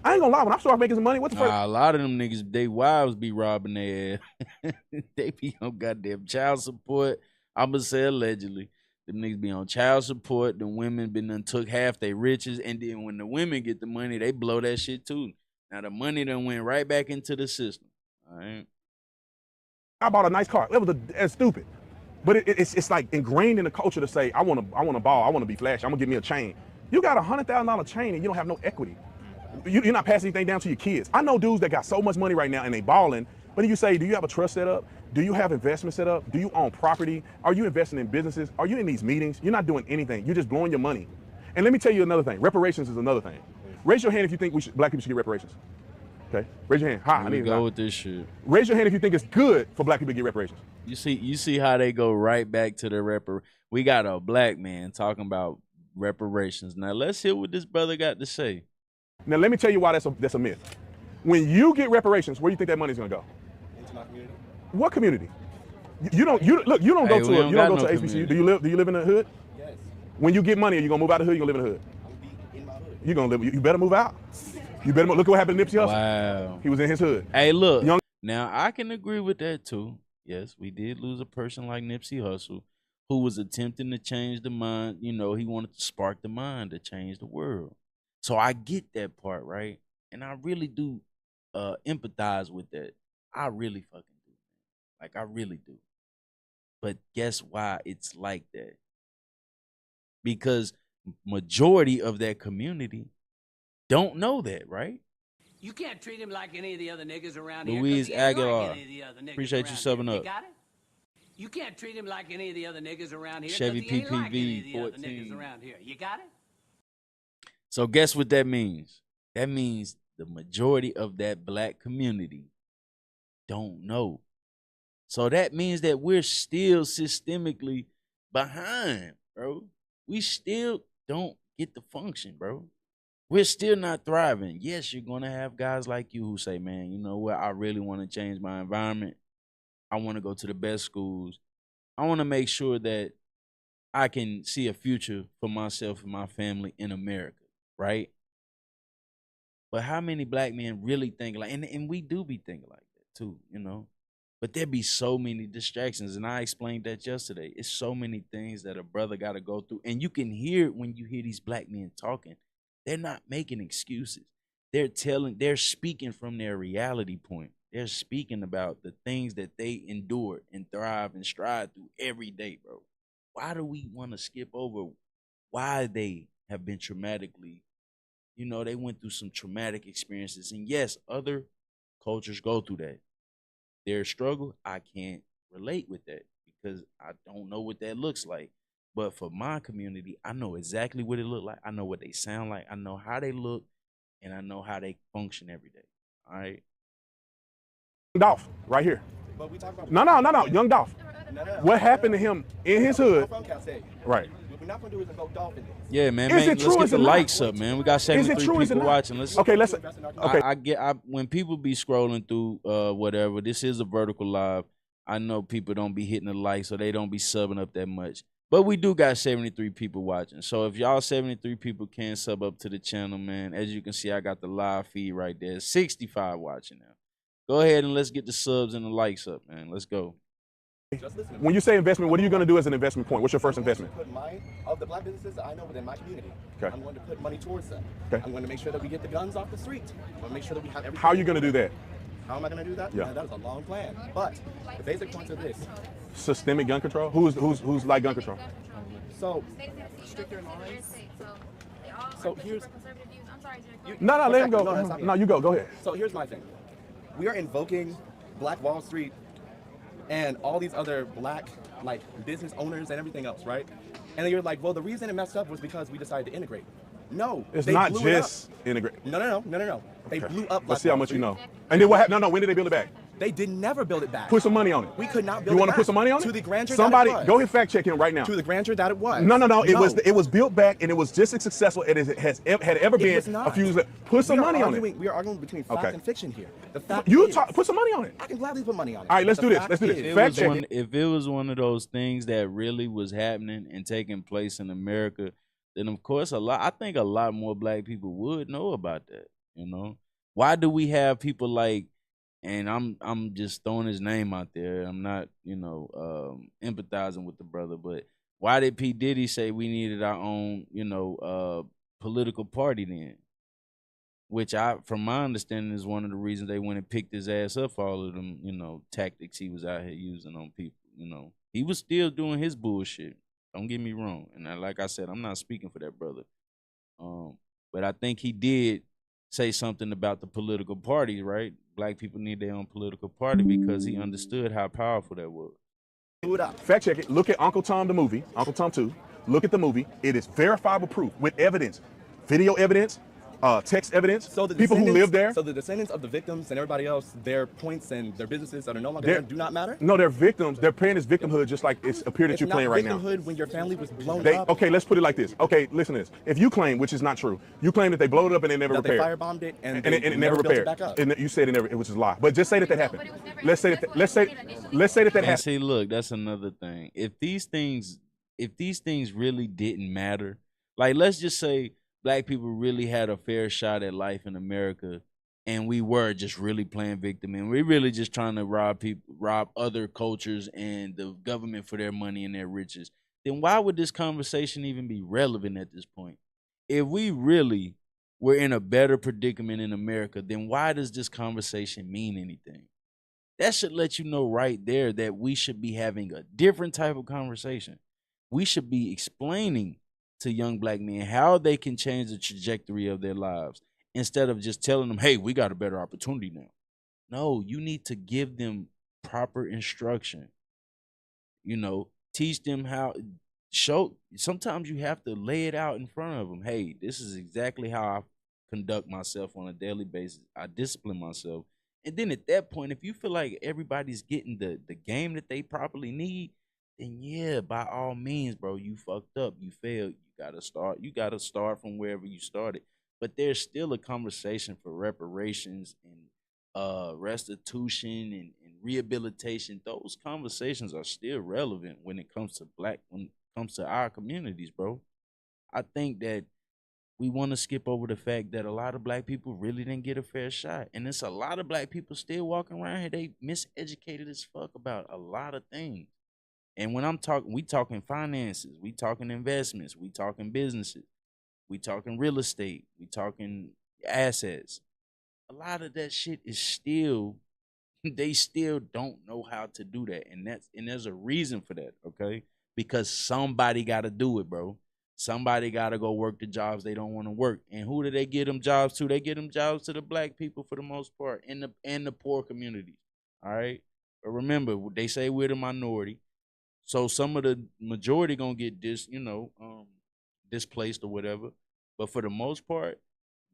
I ain't gonna lie. When I start making some money, what the fuck? A lot of them niggas, they wives be robbing their ass. They be on goddamn child support. I'ma say allegedly. Them niggas be on child support. The women been done took half their riches, and then when the women get the money, they blow that shit too. Now the money done went right back into the system. All right. I bought a nice car. That's stupid. But it's like ingrained in the culture to say, I want to ball, I want to be flashy, I'm gonna get me a chain. You got $100,000 chain and you don't have no equity. You're not passing anything down to your kids. I know dudes that got so much money right now and they balling, but then you say, do you have a trust set up? Do you have investment set up? Do you own property? Are you investing in businesses? Are you in these meetings? You're not doing anything. You're just blowing your money. And let me tell you another thing. Reparations is another thing. Raise your hand if you think black people should get reparations. Okay, raise your hand. I need to go with this shit. Raise your hand if you think it's good for black people to get reparations. You see how they go right back to the We got a black man talking about reparations. Now let's hear what this brother got to say. Now let me tell you why that's a myth. When you get reparations, where do you think that money's gonna go? into my community. What community? You don't go to HBCU. Do you live in the hood? Yes. When you get money, are you gonna move out of the hood? You gonna live in the hood? I'm be in my hood. You gonna live? You better move out. You better look at what happened to Nipsey Hussle. Wow. He was in his hood. Hey, look. Now I can agree with that too. Yes, we did lose a person like Nipsey Hussle, who was attempting to change the mind. You know, he wanted to spark the mind to change the world. So I get that part, right? And I really do empathize with that. I really fucking do. Like, I really do. But guess why it's like that? Because majority of that community don't know that, right? You can't treat him like any of the other niggas around here. Louise Aguilar. Like any of the other niggas Appreciate you around subbing here. up. You got it? You can't treat him like any of the other niggas around here. Chevy 'cause he ain't like any of PPV the other 14. niggas around here. You got it? So guess what that means? That means the majority of that black community don't know. So that means that we're still systemically behind, bro. We still don't get the function, bro. We're still not thriving. Yes, you're going to have guys like you who say, man, you know what? I really want to change my environment. I want to go to the best schools. I want to make sure that I can see a future for myself and my family in America, right? But how many black men really think like, and we do be thinking like that too, you know? But there be so many distractions, and I explained that yesterday. It's so many things that a brother got to go through, and you can hear it when you hear these black men talking. They're not making excuses. They're speaking from their reality point. They're speaking about the things that they endured and thrive and strive through every day, bro. Why do we want to skip over why they have been traumatically, you know, they went through some traumatic experiences. And yes, other cultures go through that. Their struggle, I can't relate with that because I don't know what that looks like. But for my community, I know exactly what it look like. I know what they sound like. I know how they look, and I know how they function every day. All right. Dolph, right here. But we talk about No. Young Dolph. What happened to him in his hood? From Cal State. Right. What we're not gonna do is invoke Dolphins. Yeah, man. Is it Let's true? get Is the it not? likes up, man. We got Is it 73 true? Is it people not? watching. Let's. Okay, let's. Okay. I when people be scrolling through whatever. This is a vertical live. I know people don't be hitting the likes, so they don't be subbing up that much. But we do got 73 people watching. So if y'all 73 people can sub up to the channel, man, as you can see, I got the live feed right there. 65 watching now. Go ahead and let's get the subs and the likes up, man. Let's go. When you say investment, what are you going to do as an investment point? What's your first investment? Put mine of the black businesses that I know within my community. Okay. I'm going to put money towards them. Okay. I'm going to make sure that we get the guns off the street. I'm going to make sure that we have everything. How are you going to do that? How am I going to do that? Yeah. That is a long plan. But the basic points are this. Systemic gun control? Who's like gun control? So, stricter laws. So here's. No, let him go. No, that's not me. No, you go. Go ahead. So here's my thing. We are invoking Black Wall Street and all these other black like business owners and everything else, right? And then you're like, well, the reason it messed up was because we decided to integrate. No, It's they not blew it just up. integrate. No. They Okay. blew up. Let's Black see how Wall much you Street. know. And then what happened? No, when did they build it back? They did never build it back. Put some money on it. We could not build You it want to back. put some money on it? To the grandeur Somebody, that it was. go ahead fact check him right now. To the grandeur that it was. No. It was built back and it was just as successful as it had ever It been was not. a few years later. Put some money on it. We are arguing between fact Okay. and fiction here. The fact You is, put some money on it. I can gladly put money on it. All right, let's The do this. fact Let's do this. is- Fact check it. If it was one of those things that really was happening and taking place in America, then of course I think a lot more black people would know about that. You know, why do we have people like, and I'm just throwing his name out there. I'm not, empathizing with the brother, but why did P. Diddy say we needed our own, political party then? Which from my understanding, is one of the reasons they went and picked his ass up for all of them, tactics he was out here using on people. He was still doing his bullshit. Don't get me wrong. And like I said, I'm not speaking for that brother. But I think he did say something about the political party, right? Black people need their own political party because he understood how powerful that was. Fact check it. Look at Uncle Tom the movie, Uncle Tom 2. Look at the movie. It is verifiable proof with evidence, video evidence, text evidence. So the people who descendants- live there. So the descendants of the victims and everybody else, their points and their businesses that are no longer there do not matter? No, they're victims. They're playing this victimhood just like it's appear that It's you're not playing right now. victimhood when your family was blown up. Okay, let's put it like this. Okay, listen to this. If you claim, which is not true, you claim that they blowed it up and they never That they repaired. firebombed it and and they it never never built it repaired. back up. And you said it never, it was just a lie. But just say that happened. Let's say that And happened. see, look, that's another thing. If these things really didn't matter, like let's just say black people really had a fair shot at life in America, and we were just really playing victim, and we're really just trying to rob other cultures and the government for their money and their riches, then why would this conversation even be relevant at this point? If we really were in a better predicament in America, then why does this conversation mean anything? That should let you know right there that we should be having a different type of conversation. We should be explaining to young black men how they can change the trajectory of their lives instead of just telling them, hey, we got a better opportunity now. No, you need to give them proper instruction. Teach them how, sometimes you have to lay it out in front of them. Hey, this is exactly how I conduct myself on a daily basis. I discipline myself. And then at that point, if you feel like everybody's getting the game that they properly need, then yeah, by all means, bro, you fucked up. You failed. You gotta start from wherever you started. But there's still a conversation for reparations and restitution and rehabilitation. Those conversations are still relevant when it comes to our communities, bro. I think that we want to skip over the fact that a lot of black people really didn't get a fair shot. And it's a lot of black people still walking around here. They miseducated as fuck about a lot of things. And when we talking finances, we talking investments, we talking businesses, we talking real estate, we talking assets. A lot of that shit is still, they still don't know how to do that. And there's a reason for that, okay? Because somebody got to do it, bro. Somebody got to go work the jobs they don't want to work. And who do they get them jobs to? They get them jobs to the black people for the most part and the poor communities, all right? But remember, they say we're the minority. So some of the majority gonna get displaced or whatever. But for the most part,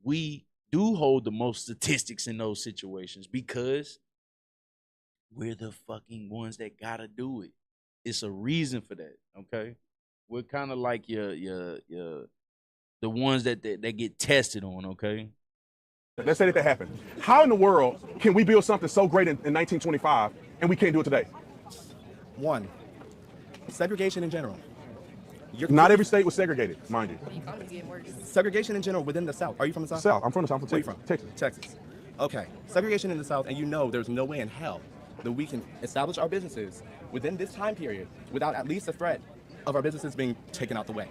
we do hold the most statistics in those situations because we're the fucking ones that gotta do it. It's a reason for that. Okay, we're kind of like your the ones that get tested on. Okay. Let's say that happened. How in the world can we build something so great in 1925 and we can't do it today? One, segregation in general. Not every state was segregated, mind you. Segregation in general within the South. Are you from the South? South. I'm from the South. Where are you from? Texas. Texas. Okay. Segregation in the South, and you know there's no way in hell that we can establish our businesses within this time period without at least a threat of our businesses being taken out the way.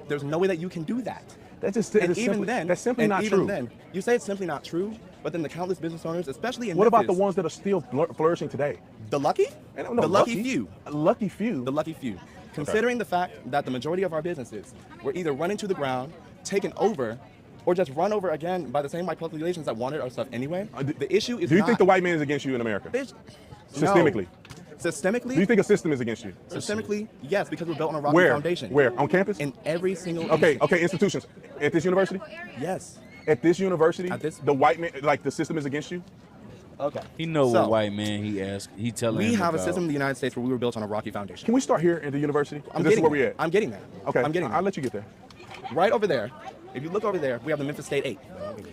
There's no way that you can do that. That's simply not true. Then, you say it's simply not true, but then the countless business owners, especially in What Memphis, about the ones that are still flourishing today? The lucky? No, the lucky few. Lucky few. The lucky few. Considering the fact that the majority of our businesses were either run into the ground, taken over, or just run over again by the same white populations that wanted our stuff anyway. The issue is Do you think the white man is against you in America? Systemically. No. Systemically? Do you think a system is against you? Systemically, yes, because we're built on a rocky Where? foundation. Where? On campus? In every single Okay, institutions. At this university? Yes. At this university, the white man, like the system is against you? Okay. He know what white man he asked. He telling We him have a about. system in the United States where we were built on a rocky foundation. Can we start here at the university? I'm This is getting where there. we at. I'm getting there. Okay. I'm getting there. I'll let you get there. Right over there, if you look over there, we have the Memphis State 8,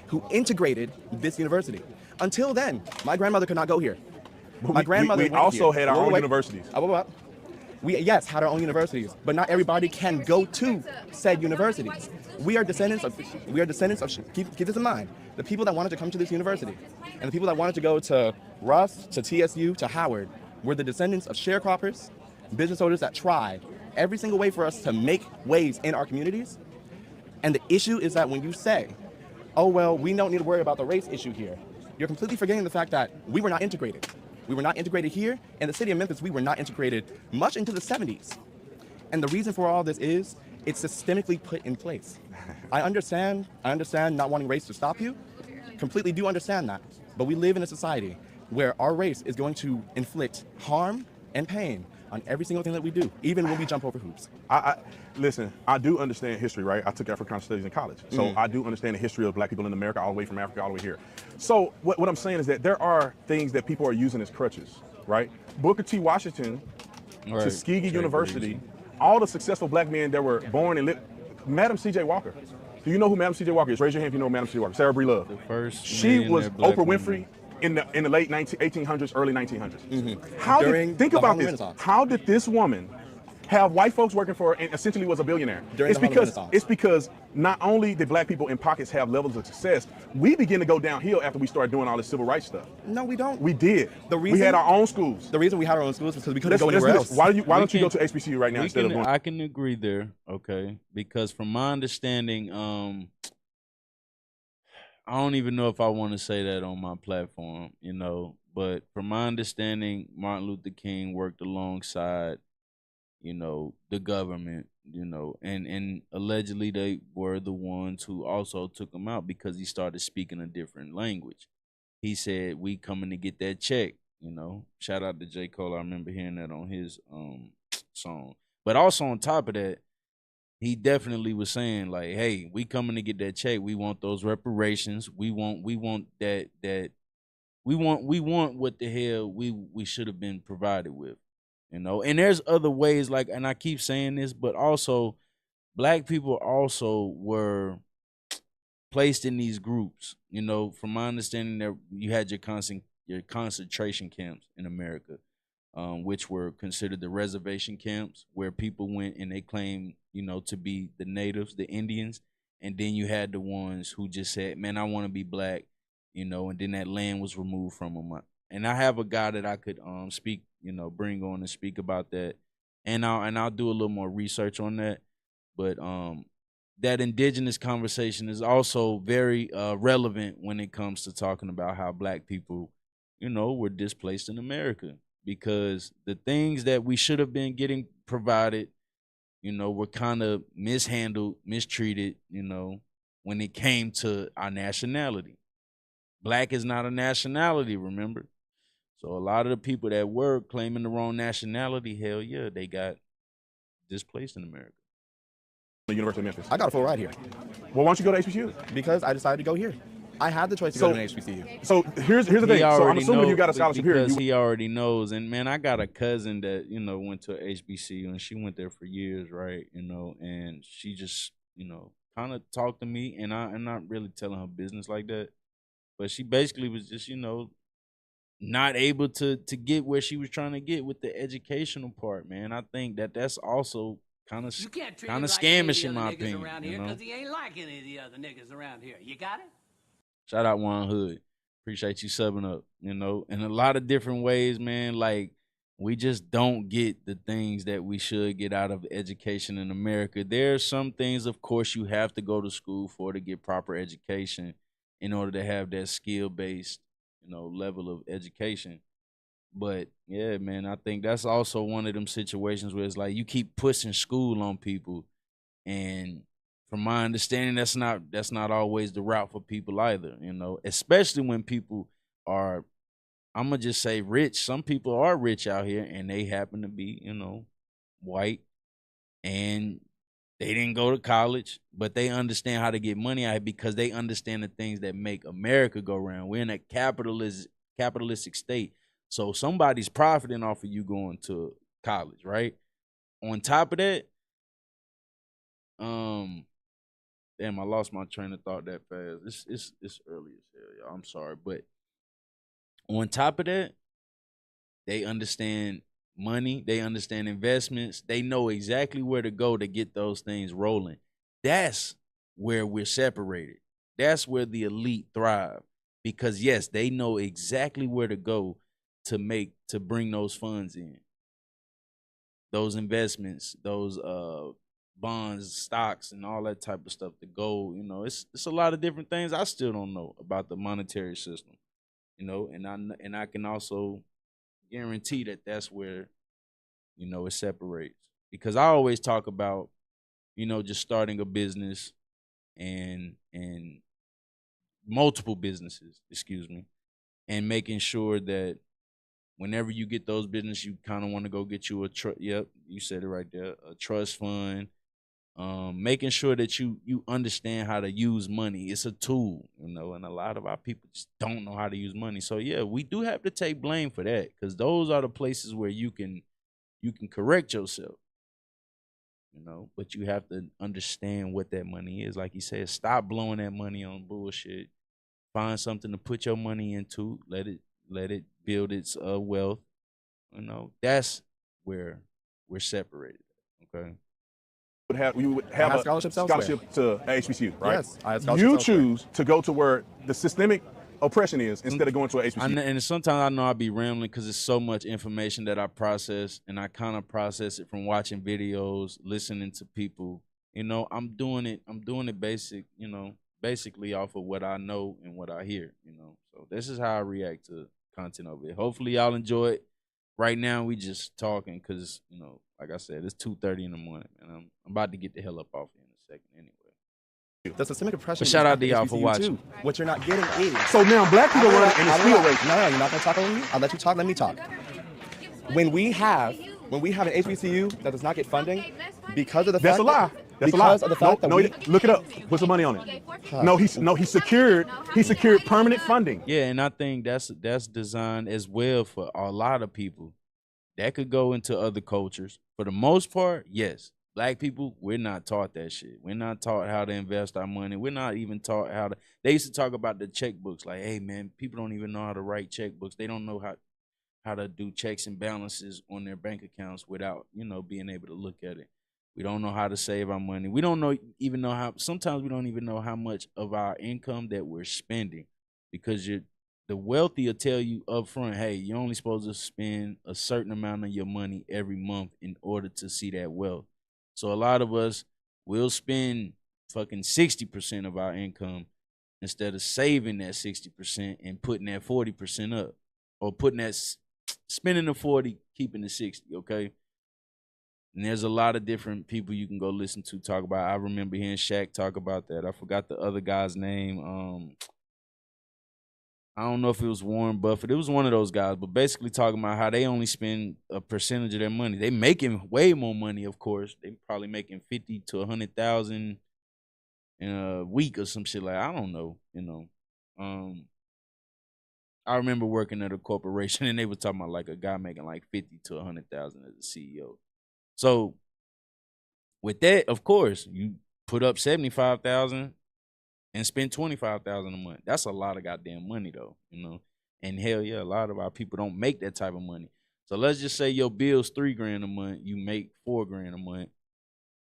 who integrated this university. Until then, my grandmother could not go here. But My grandmother we went also here. had our Wait, own wait. universities. We, yes, had our own universities, but not everybody can go to said universities. We are descendants of, keep this in mind, the people that wanted to come to this university and the people that wanted to go to Russ, to TSU, to Howard, were the descendants of sharecroppers, business owners that tried every single way for us to make waves in our communities. And the issue is that when you say, oh, well, we don't need to worry about the race issue here, you're completely forgetting the fact that we were not integrated. We were not integrated here. In the city of Memphis, we were not integrated much into the 70s. And the reason for all this is it's systemically put in place. I understand not wanting race to stop you. Completely do understand that. But we live in a society where our race is going to inflict harm and pain on every single thing that we do, even when we jump over hoops. Listen, I do understand history, right? I took African studies in college. So I do understand the history of black people in America, all the way from Africa, all the way here. So what I'm saying is that there are things that people are using as crutches, right? Booker T. Washington, Tuskegee University, all the successful black men that were born and lived. Madam C.J. Walker. Do you know who Madam C.J. Walker is? Raise your hand if you know Madam C.J. Walker. Sarah Bree Love. The first She was black Oprah woman. Winfrey in the late 1800s, early 1900s. During Think the about Harlem this. Renaissance. How did this woman have white folks working for her and essentially was a billionaire? During the Harlem Renaissance. It's because not only did black people in pockets have levels of success, we begin to go downhill after we started doing all this civil rights stuff. No, we don't. We did. We had our own schools. The reason we had our own schools was because we couldn't go Let's anywhere do else. this. Why don't you go to HBCU right now instead of going? I can agree there, okay? Because from my understanding, I don't even know if I want to say that on my platform, you know. But from my understanding, Martin Luther King worked alongside, you know, the government, you know, and allegedly they were the ones who also took him out because he started speaking a different language. He said, "We coming to get that check," you know. Shout out to J. Cole. I remember hearing that on his song. But also on top of that, he definitely was saying, like, hey, we coming to get that check. We want those reparations. We want that we want what the hell we should have been provided with, you know. And there's other ways, like, and I keep saying this, but also black people also were placed in these groups, you know. From my understanding, that you had your concentration camps in America, which were considered the reservation camps, where people went and they claimed, you know, to be the natives, the Indians. And then you had the ones who just said, man, I want to be black, you know, and then that land was removed from them. And I have a guy that I could speak, you know, bring on and speak about that. And I'll do a little more research on that. But that indigenous conversation is also very relevant when it comes to talking about how black people, you know, were displaced in America, because the things that we should have been getting provided, you know, were kind of mishandled, mistreated, you know, when it came to our nationality. Black is not a nationality, remember? So a lot of the people that were claiming the wrong nationality, hell yeah, they got displaced in America. The University of Memphis. I got a full ride here. Well, why don't you go to HBCU? Because I decided to go here. I had the choice to go to an HBCU. So here's the thing. So I'm assuming you got a scholarship here. Because he already knows. And man, I got a cousin that, went to a HBCU and she went there for years, right? And she just, kind of talked to me, and I'm not really telling her business like that. But she basically was just, not able to get where she was trying to get with the educational part, man. I think that's also kind of scamish in my opinion. Because he ain't like any of the other niggas around here. You got it? Shout out Juan Hood. Appreciate you subbing up, in a lot of different ways, man. Like, we just don't get the things that we should get out of education in America. There are some things, of course, you have to go to school for to get proper education in order to have that skill-based, level of education. But yeah, man, I think that's also one of them situations where it's like you keep pushing school on people, and from my understanding, that's not always the route for people either, especially when people are, I'm gonna just say, rich. Some people are rich out here and they happen to be, white, and they didn't go to college, but they understand how to get money out here because they understand the things that make America go round. We're in a capitalistic state. So somebody's profiting off of you going to college, right? On top of that, damn, I lost my train of thought that fast. It's early as hell, y'all. I'm sorry, but on top of that, they understand money, they understand investments, they know exactly where to go to get those things rolling. That's where we're separated. That's where the elite thrive. Because yes, they know exactly where to go to bring those funds in. Those investments, those bonds, stocks, and all that type of stuff, the gold, it's a lot of different things I still don't know about the monetary system. And I can also guarantee that that's where, it separates. Because I always talk about, just starting a business and multiple businesses, and making sure that whenever you get those businesses, you kind of want to go get you yep, you said it right there, a trust fund. Making sure that you understand how to use money. It's a tool, and a lot of our people just don't know how to use money. So yeah, we do have to take blame for that, because those are the places where you can correct yourself, but you have to understand what that money is. Like you said, stop blowing that money on bullshit. Find something to put your money into. Let it build its wealth. That's where we're separated. Okay. You would have a scholarship to HBCU, right? Yes, I had scholarships You elsewhere. choose to go to where the systemic oppression is instead of going to a HBCU. And sometimes I know I be rambling because it's so much information that I process, and I kind of process it from watching videos, listening to people. I'm doing it basically off of what I know and what I hear. So this is how I react to content over here. Hopefully y'all enjoy it. Right now we just talking because like I said, it's 2:30 in the morning, and I'm about to get the hell up off here in a second anyway. The systemic oppression. But shout out to is y'all for HBCU watching. too. What you're not getting is. So now black people run in the skill race. No, you're not gonna talk over me. I'll let you talk. Let me talk. When we have an HBCU that does not get funding because of the That's fact a lie. That's a lie. because of the fact that we look it up. What's the money on it? He secured permanent funding. Yeah, and I think that's designed as well for a lot of people. That could go into other cultures. For the most part, yes. Black people, we're not taught that shit. We're not taught how to invest our money. We're not even taught how to. They used to talk about the checkbooks. Like, hey man, people don't even know how to write checkbooks. They don't know how to do checks and balances on their bank accounts without, being able to look at it. We don't know how to save our money. We don't even know how. Sometimes we don't even know how much of our income that we're spending, because the wealthy will tell you up front, hey, you're only supposed to spend a certain amount of your money every month in order to see that wealth. So a lot of us will spend fucking 60% of our income instead of saving that 60% and putting that 40% up, or spending the 40, keeping the 60, okay? And there's a lot of different people you can go listen to talk about. I remember hearing Shaq talk about that. I forgot the other guy's name. I don't know if it was Warren Buffett. It was one of those guys, but basically talking about how they only spend a percentage of their money. They making way more money, of course. They probably making 50 to 100,000 in a week or some shit like. I don't know, I remember working at a corporation and they were talking about like a guy making like 50 to 100,000 as a CEO. So with that, of course, you put up 75,000 and spend 25,000 a month. That's a lot of goddamn money though, you know. And hell yeah, a lot of our people don't make that type of money. So let's just say your bill's $3,000 a month, you make $4,000 a month.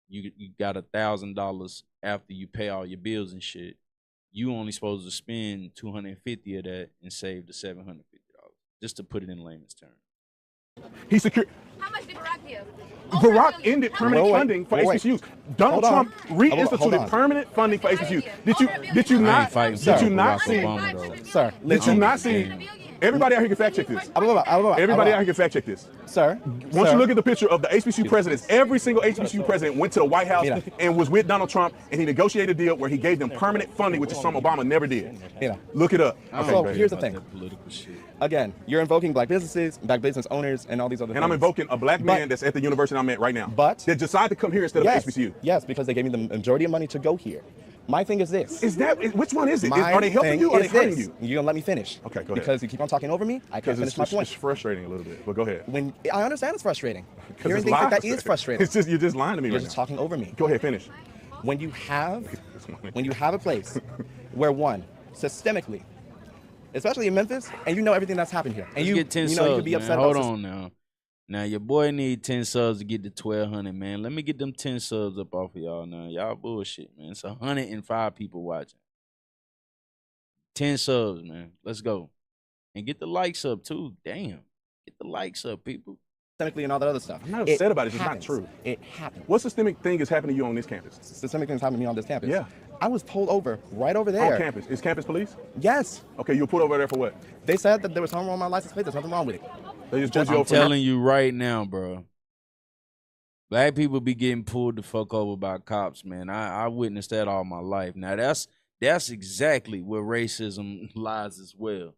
You got $1,000 after you pay all your bills and shit. You only supposed to spend $250 of that and save the $750. Just to put it in layman's terms. He secured. How much did Barack give? Barack ended permanent funding for HBCUs. Donald Trump reinstituted permanent funding for HBCUs. Did you not see? Sir, Did you not see? Everybody out here can fact check this. Everybody out here can fact check this. Sir. Once you look at the picture of the HBCU presidents, every single HBCU president went to the White House and was with Donald Trump, and he negotiated a deal where he gave them permanent funding, which is something Obama never did. Look it up. So here's the thing. Again, you're invoking black businesses, black business owners, and all these other things. And I'm invoking a black man that's at the university I'm at right now. But that decided to come here instead of HBCU. Yes, because they gave me the majority of money to go here. My thing is this. Which one is it? Are they helping you or are they hurting you? You're going to let me finish. Okay, go ahead. Because you keep on talking over me, I can't finish my point. It's frustrating a little bit, but go ahead. I understand it's frustrating. Hearing things like that is frustrating. You're just lying to me right now. You're just talking over me. Go ahead, finish. When you have a place where one, systemically, especially in Memphis, and you know everything that's happened here. And you get 10 subs, you could be upset Hold about on now. Now your boy need 10 subs to get to 1,200, man. Let me get them 10 subs up off of y'all now. Y'all bullshit, man. It's 105 people watching. 10 subs, man. Let's go. And get the likes up too. Damn. Get the likes up, people. Systemically and all that other stuff. I'm not upset about it. It's just not true. It happens. What systemic thing is happening to you on this campus? Systemic things happening to me on this campus. Yeah. I was pulled over right over there. On campus. Is campus police? Yes. Okay, you were pulled over there for what? They said that there was something wrong with my license plate. There's nothing wrong with it. They just pulled you I'm over telling you right now, bro. Black people be getting pulled the fuck over by cops, man. I witnessed that all my life. Now that's exactly where racism lies as well.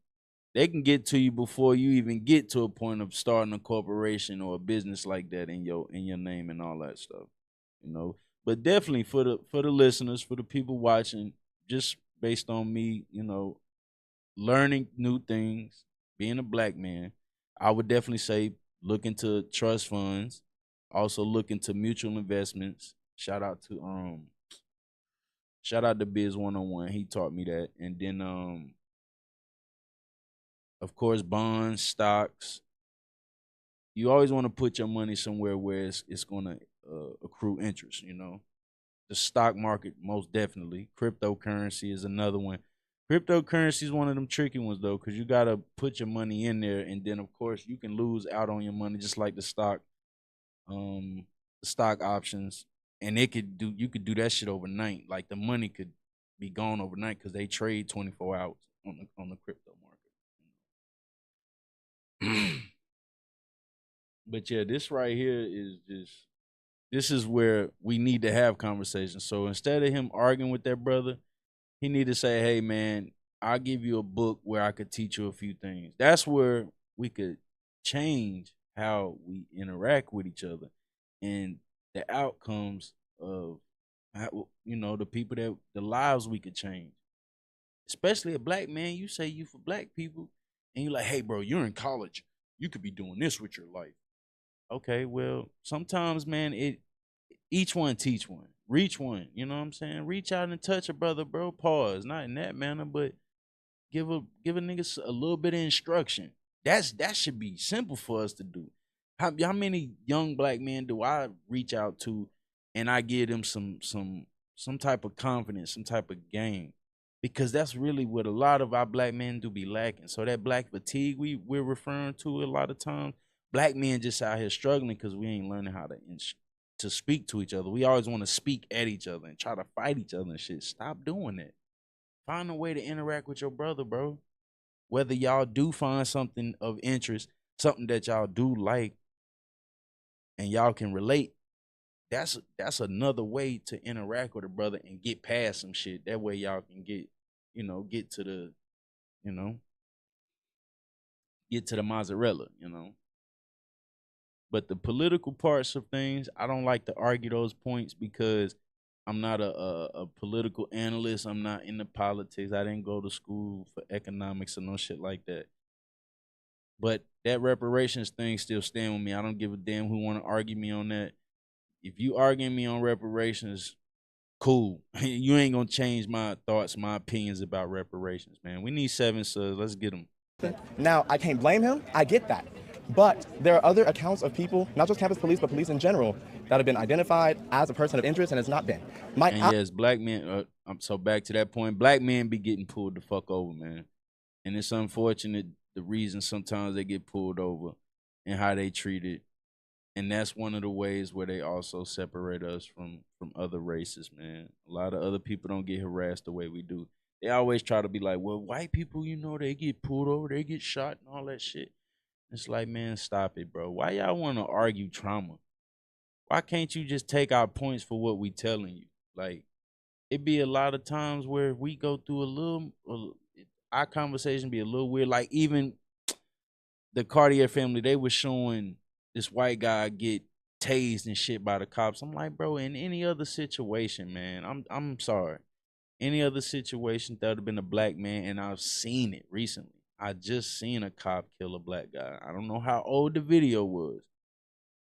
They can get to you before you even get to a point of starting a corporation or a business like that in your name and all that stuff, you know. But definitely for the listeners, for the people watching, just based on me, you know, learning new things, being a black man, I would definitely say look into trust funds, also look into mutual investments. Shout out to Biz 101. He taught me that. And then of course, bonds, stocks. You always want to put your money somewhere where it's going to accrue interest, you know. The stock market, most definitely. Cryptocurrency is another one. Cryptocurrency is one of them tricky ones, though, because you got to put your money in there, and then, of course, you can lose out on your money, just like the stock options. And you could do that shit overnight. Like, the money could be gone overnight because they trade 24 hours on the crypto market. But yeah, this right here is this is where we need to have conversations. So instead of him arguing with that brother, he need to say, hey man, I'll give you a book where I could teach you a few things. That's where we could change how we interact with each other and the outcomes of how, you know, the lives we could change. Especially a black man, you say you for black people, and you're like, hey, bro, you're in college. You could be doing this with your life. Okay, well, sometimes, man, each one teach one. Reach one, you know what I'm saying? Reach out and touch a brother, bro. Pause. Not in that manner, but give a nigga a little bit of instruction. That should be simple for us to do. How many young black men do I reach out to and I give them some type of confidence, some type of game? Because that's really what a lot of our black men do be lacking. So that black fatigue we're referring to a lot of times, black men just out here struggling because we ain't learning how to speak to each other. We always want to speak at each other and try to fight each other and shit. Stop doing that. Find a way to interact with your brother, bro. Whether y'all do find something of interest, something that y'all do like, and y'all can relate, that's another way to interact with a brother and get past some shit. That way y'all can get to the, get to the mozzarella, But the political parts of things, I don't like to argue those points because I'm not a political analyst. I'm not into politics. I didn't go to school for economics or no shit like that. But that reparations thing still stand with me. I don't give a damn who want to argue me on that. If you arguing me on reparations, cool. You ain't gonna change my thoughts, my opinions about reparations, man. We need 7 subs. Let's get them. Now, I can't blame him. I get that. But there are other accounts of people, not just campus police, but police in general, that have been identified as a person of interest and has not been. And yes, black men, so back to that point, black men be getting pulled the fuck over, man. And it's unfortunate the reason sometimes they get pulled over and how they treated. And that's one of the ways where they also separate us from other races, man. A lot of other people don't get harassed the way we do. They always try to be like, well, white people, you know, they get pulled over, they get shot and all that shit. It's like, man, stop it, bro. Why y'all want to argue trauma? Why can't you just take our points for what we telling you? Like, it be a lot of times where we go through our conversation be a little weird. Like, even the Cartier family, they were showing this white guy get tased and shit by the cops. I'm like, bro, in any other situation, man, I'm sorry. Any other situation, that would have been a black man, and I've seen it recently. I just seen a cop kill a black guy. I don't know how old the video was.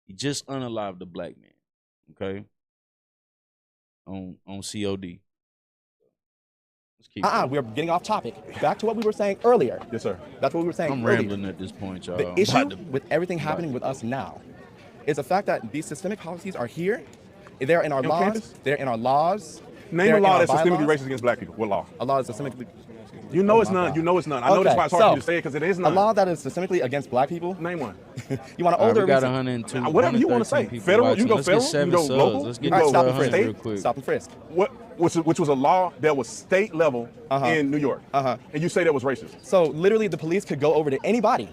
He just unalived a black man, okay? On COD. We're getting off topic. Back to what we were saying earlier. Yes, sir. That's what we were saying I'm earlier. rambling at this point, y'all. The issue with everything happening with us now is the fact that these systemic policies are here. They're in our laws. Campus? They're in our laws. Name a law that's systemically racist against black people. What law? A law that's systemically... You know it's none. You know it's none. I know that's why it's hard for you to say it, because it is none. A law that is systemically against black people? Name one. You want an older... We got 102. Whatever you want to say. Federal, you go federal, you go local. Let's get All right, stop to and frisk. real quick. Stop and frisk. Which was a law that was state level in New York. And you say that was racist. So literally the police could go over to anybody,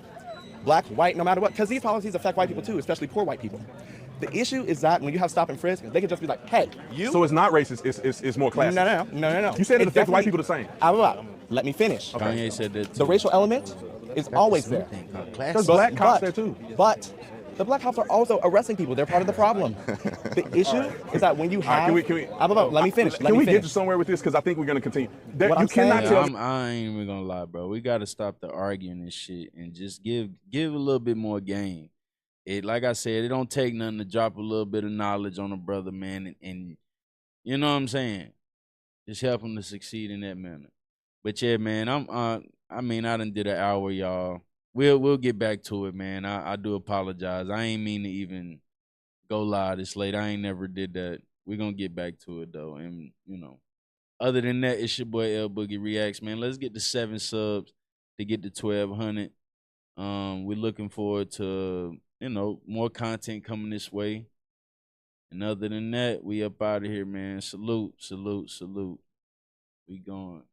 black, white, no matter what, because these policies affect white people too, especially poor white people. The issue is that when you have stop and frisk, they can just be like, hey, you... So it's not racist, it's more classist. No. You said it affects white people the same. Let me finish. Okay. Kanye said that too. The racial element is always there. There's black cops there too. But the black cops are also arresting people. They're part of the problem. The issue is that when you have... let me finish. Can we get to somewhere with this? Because I think we're going to continue. You cannot tell... I ain't even going to lie, bro. We got to stop the arguing and shit and just give a little bit more game. Like I said, it don't take nothing to drop a little bit of knowledge on a brother, man, and you know what I'm saying? Just help him to succeed in that manner. But yeah, man, I done did an hour, y'all. We'll get back to it, man. I do apologize. I ain't mean to even go live this late. I ain't never did that. We're gonna get back to it though. And you know, other than that, it's your boy L Boogie Reacts, man. Let's get to 7 subs to get to 1,200. We're looking forward to, you know, more content coming this way. And other than that, we up out of here, man. Salute. We going.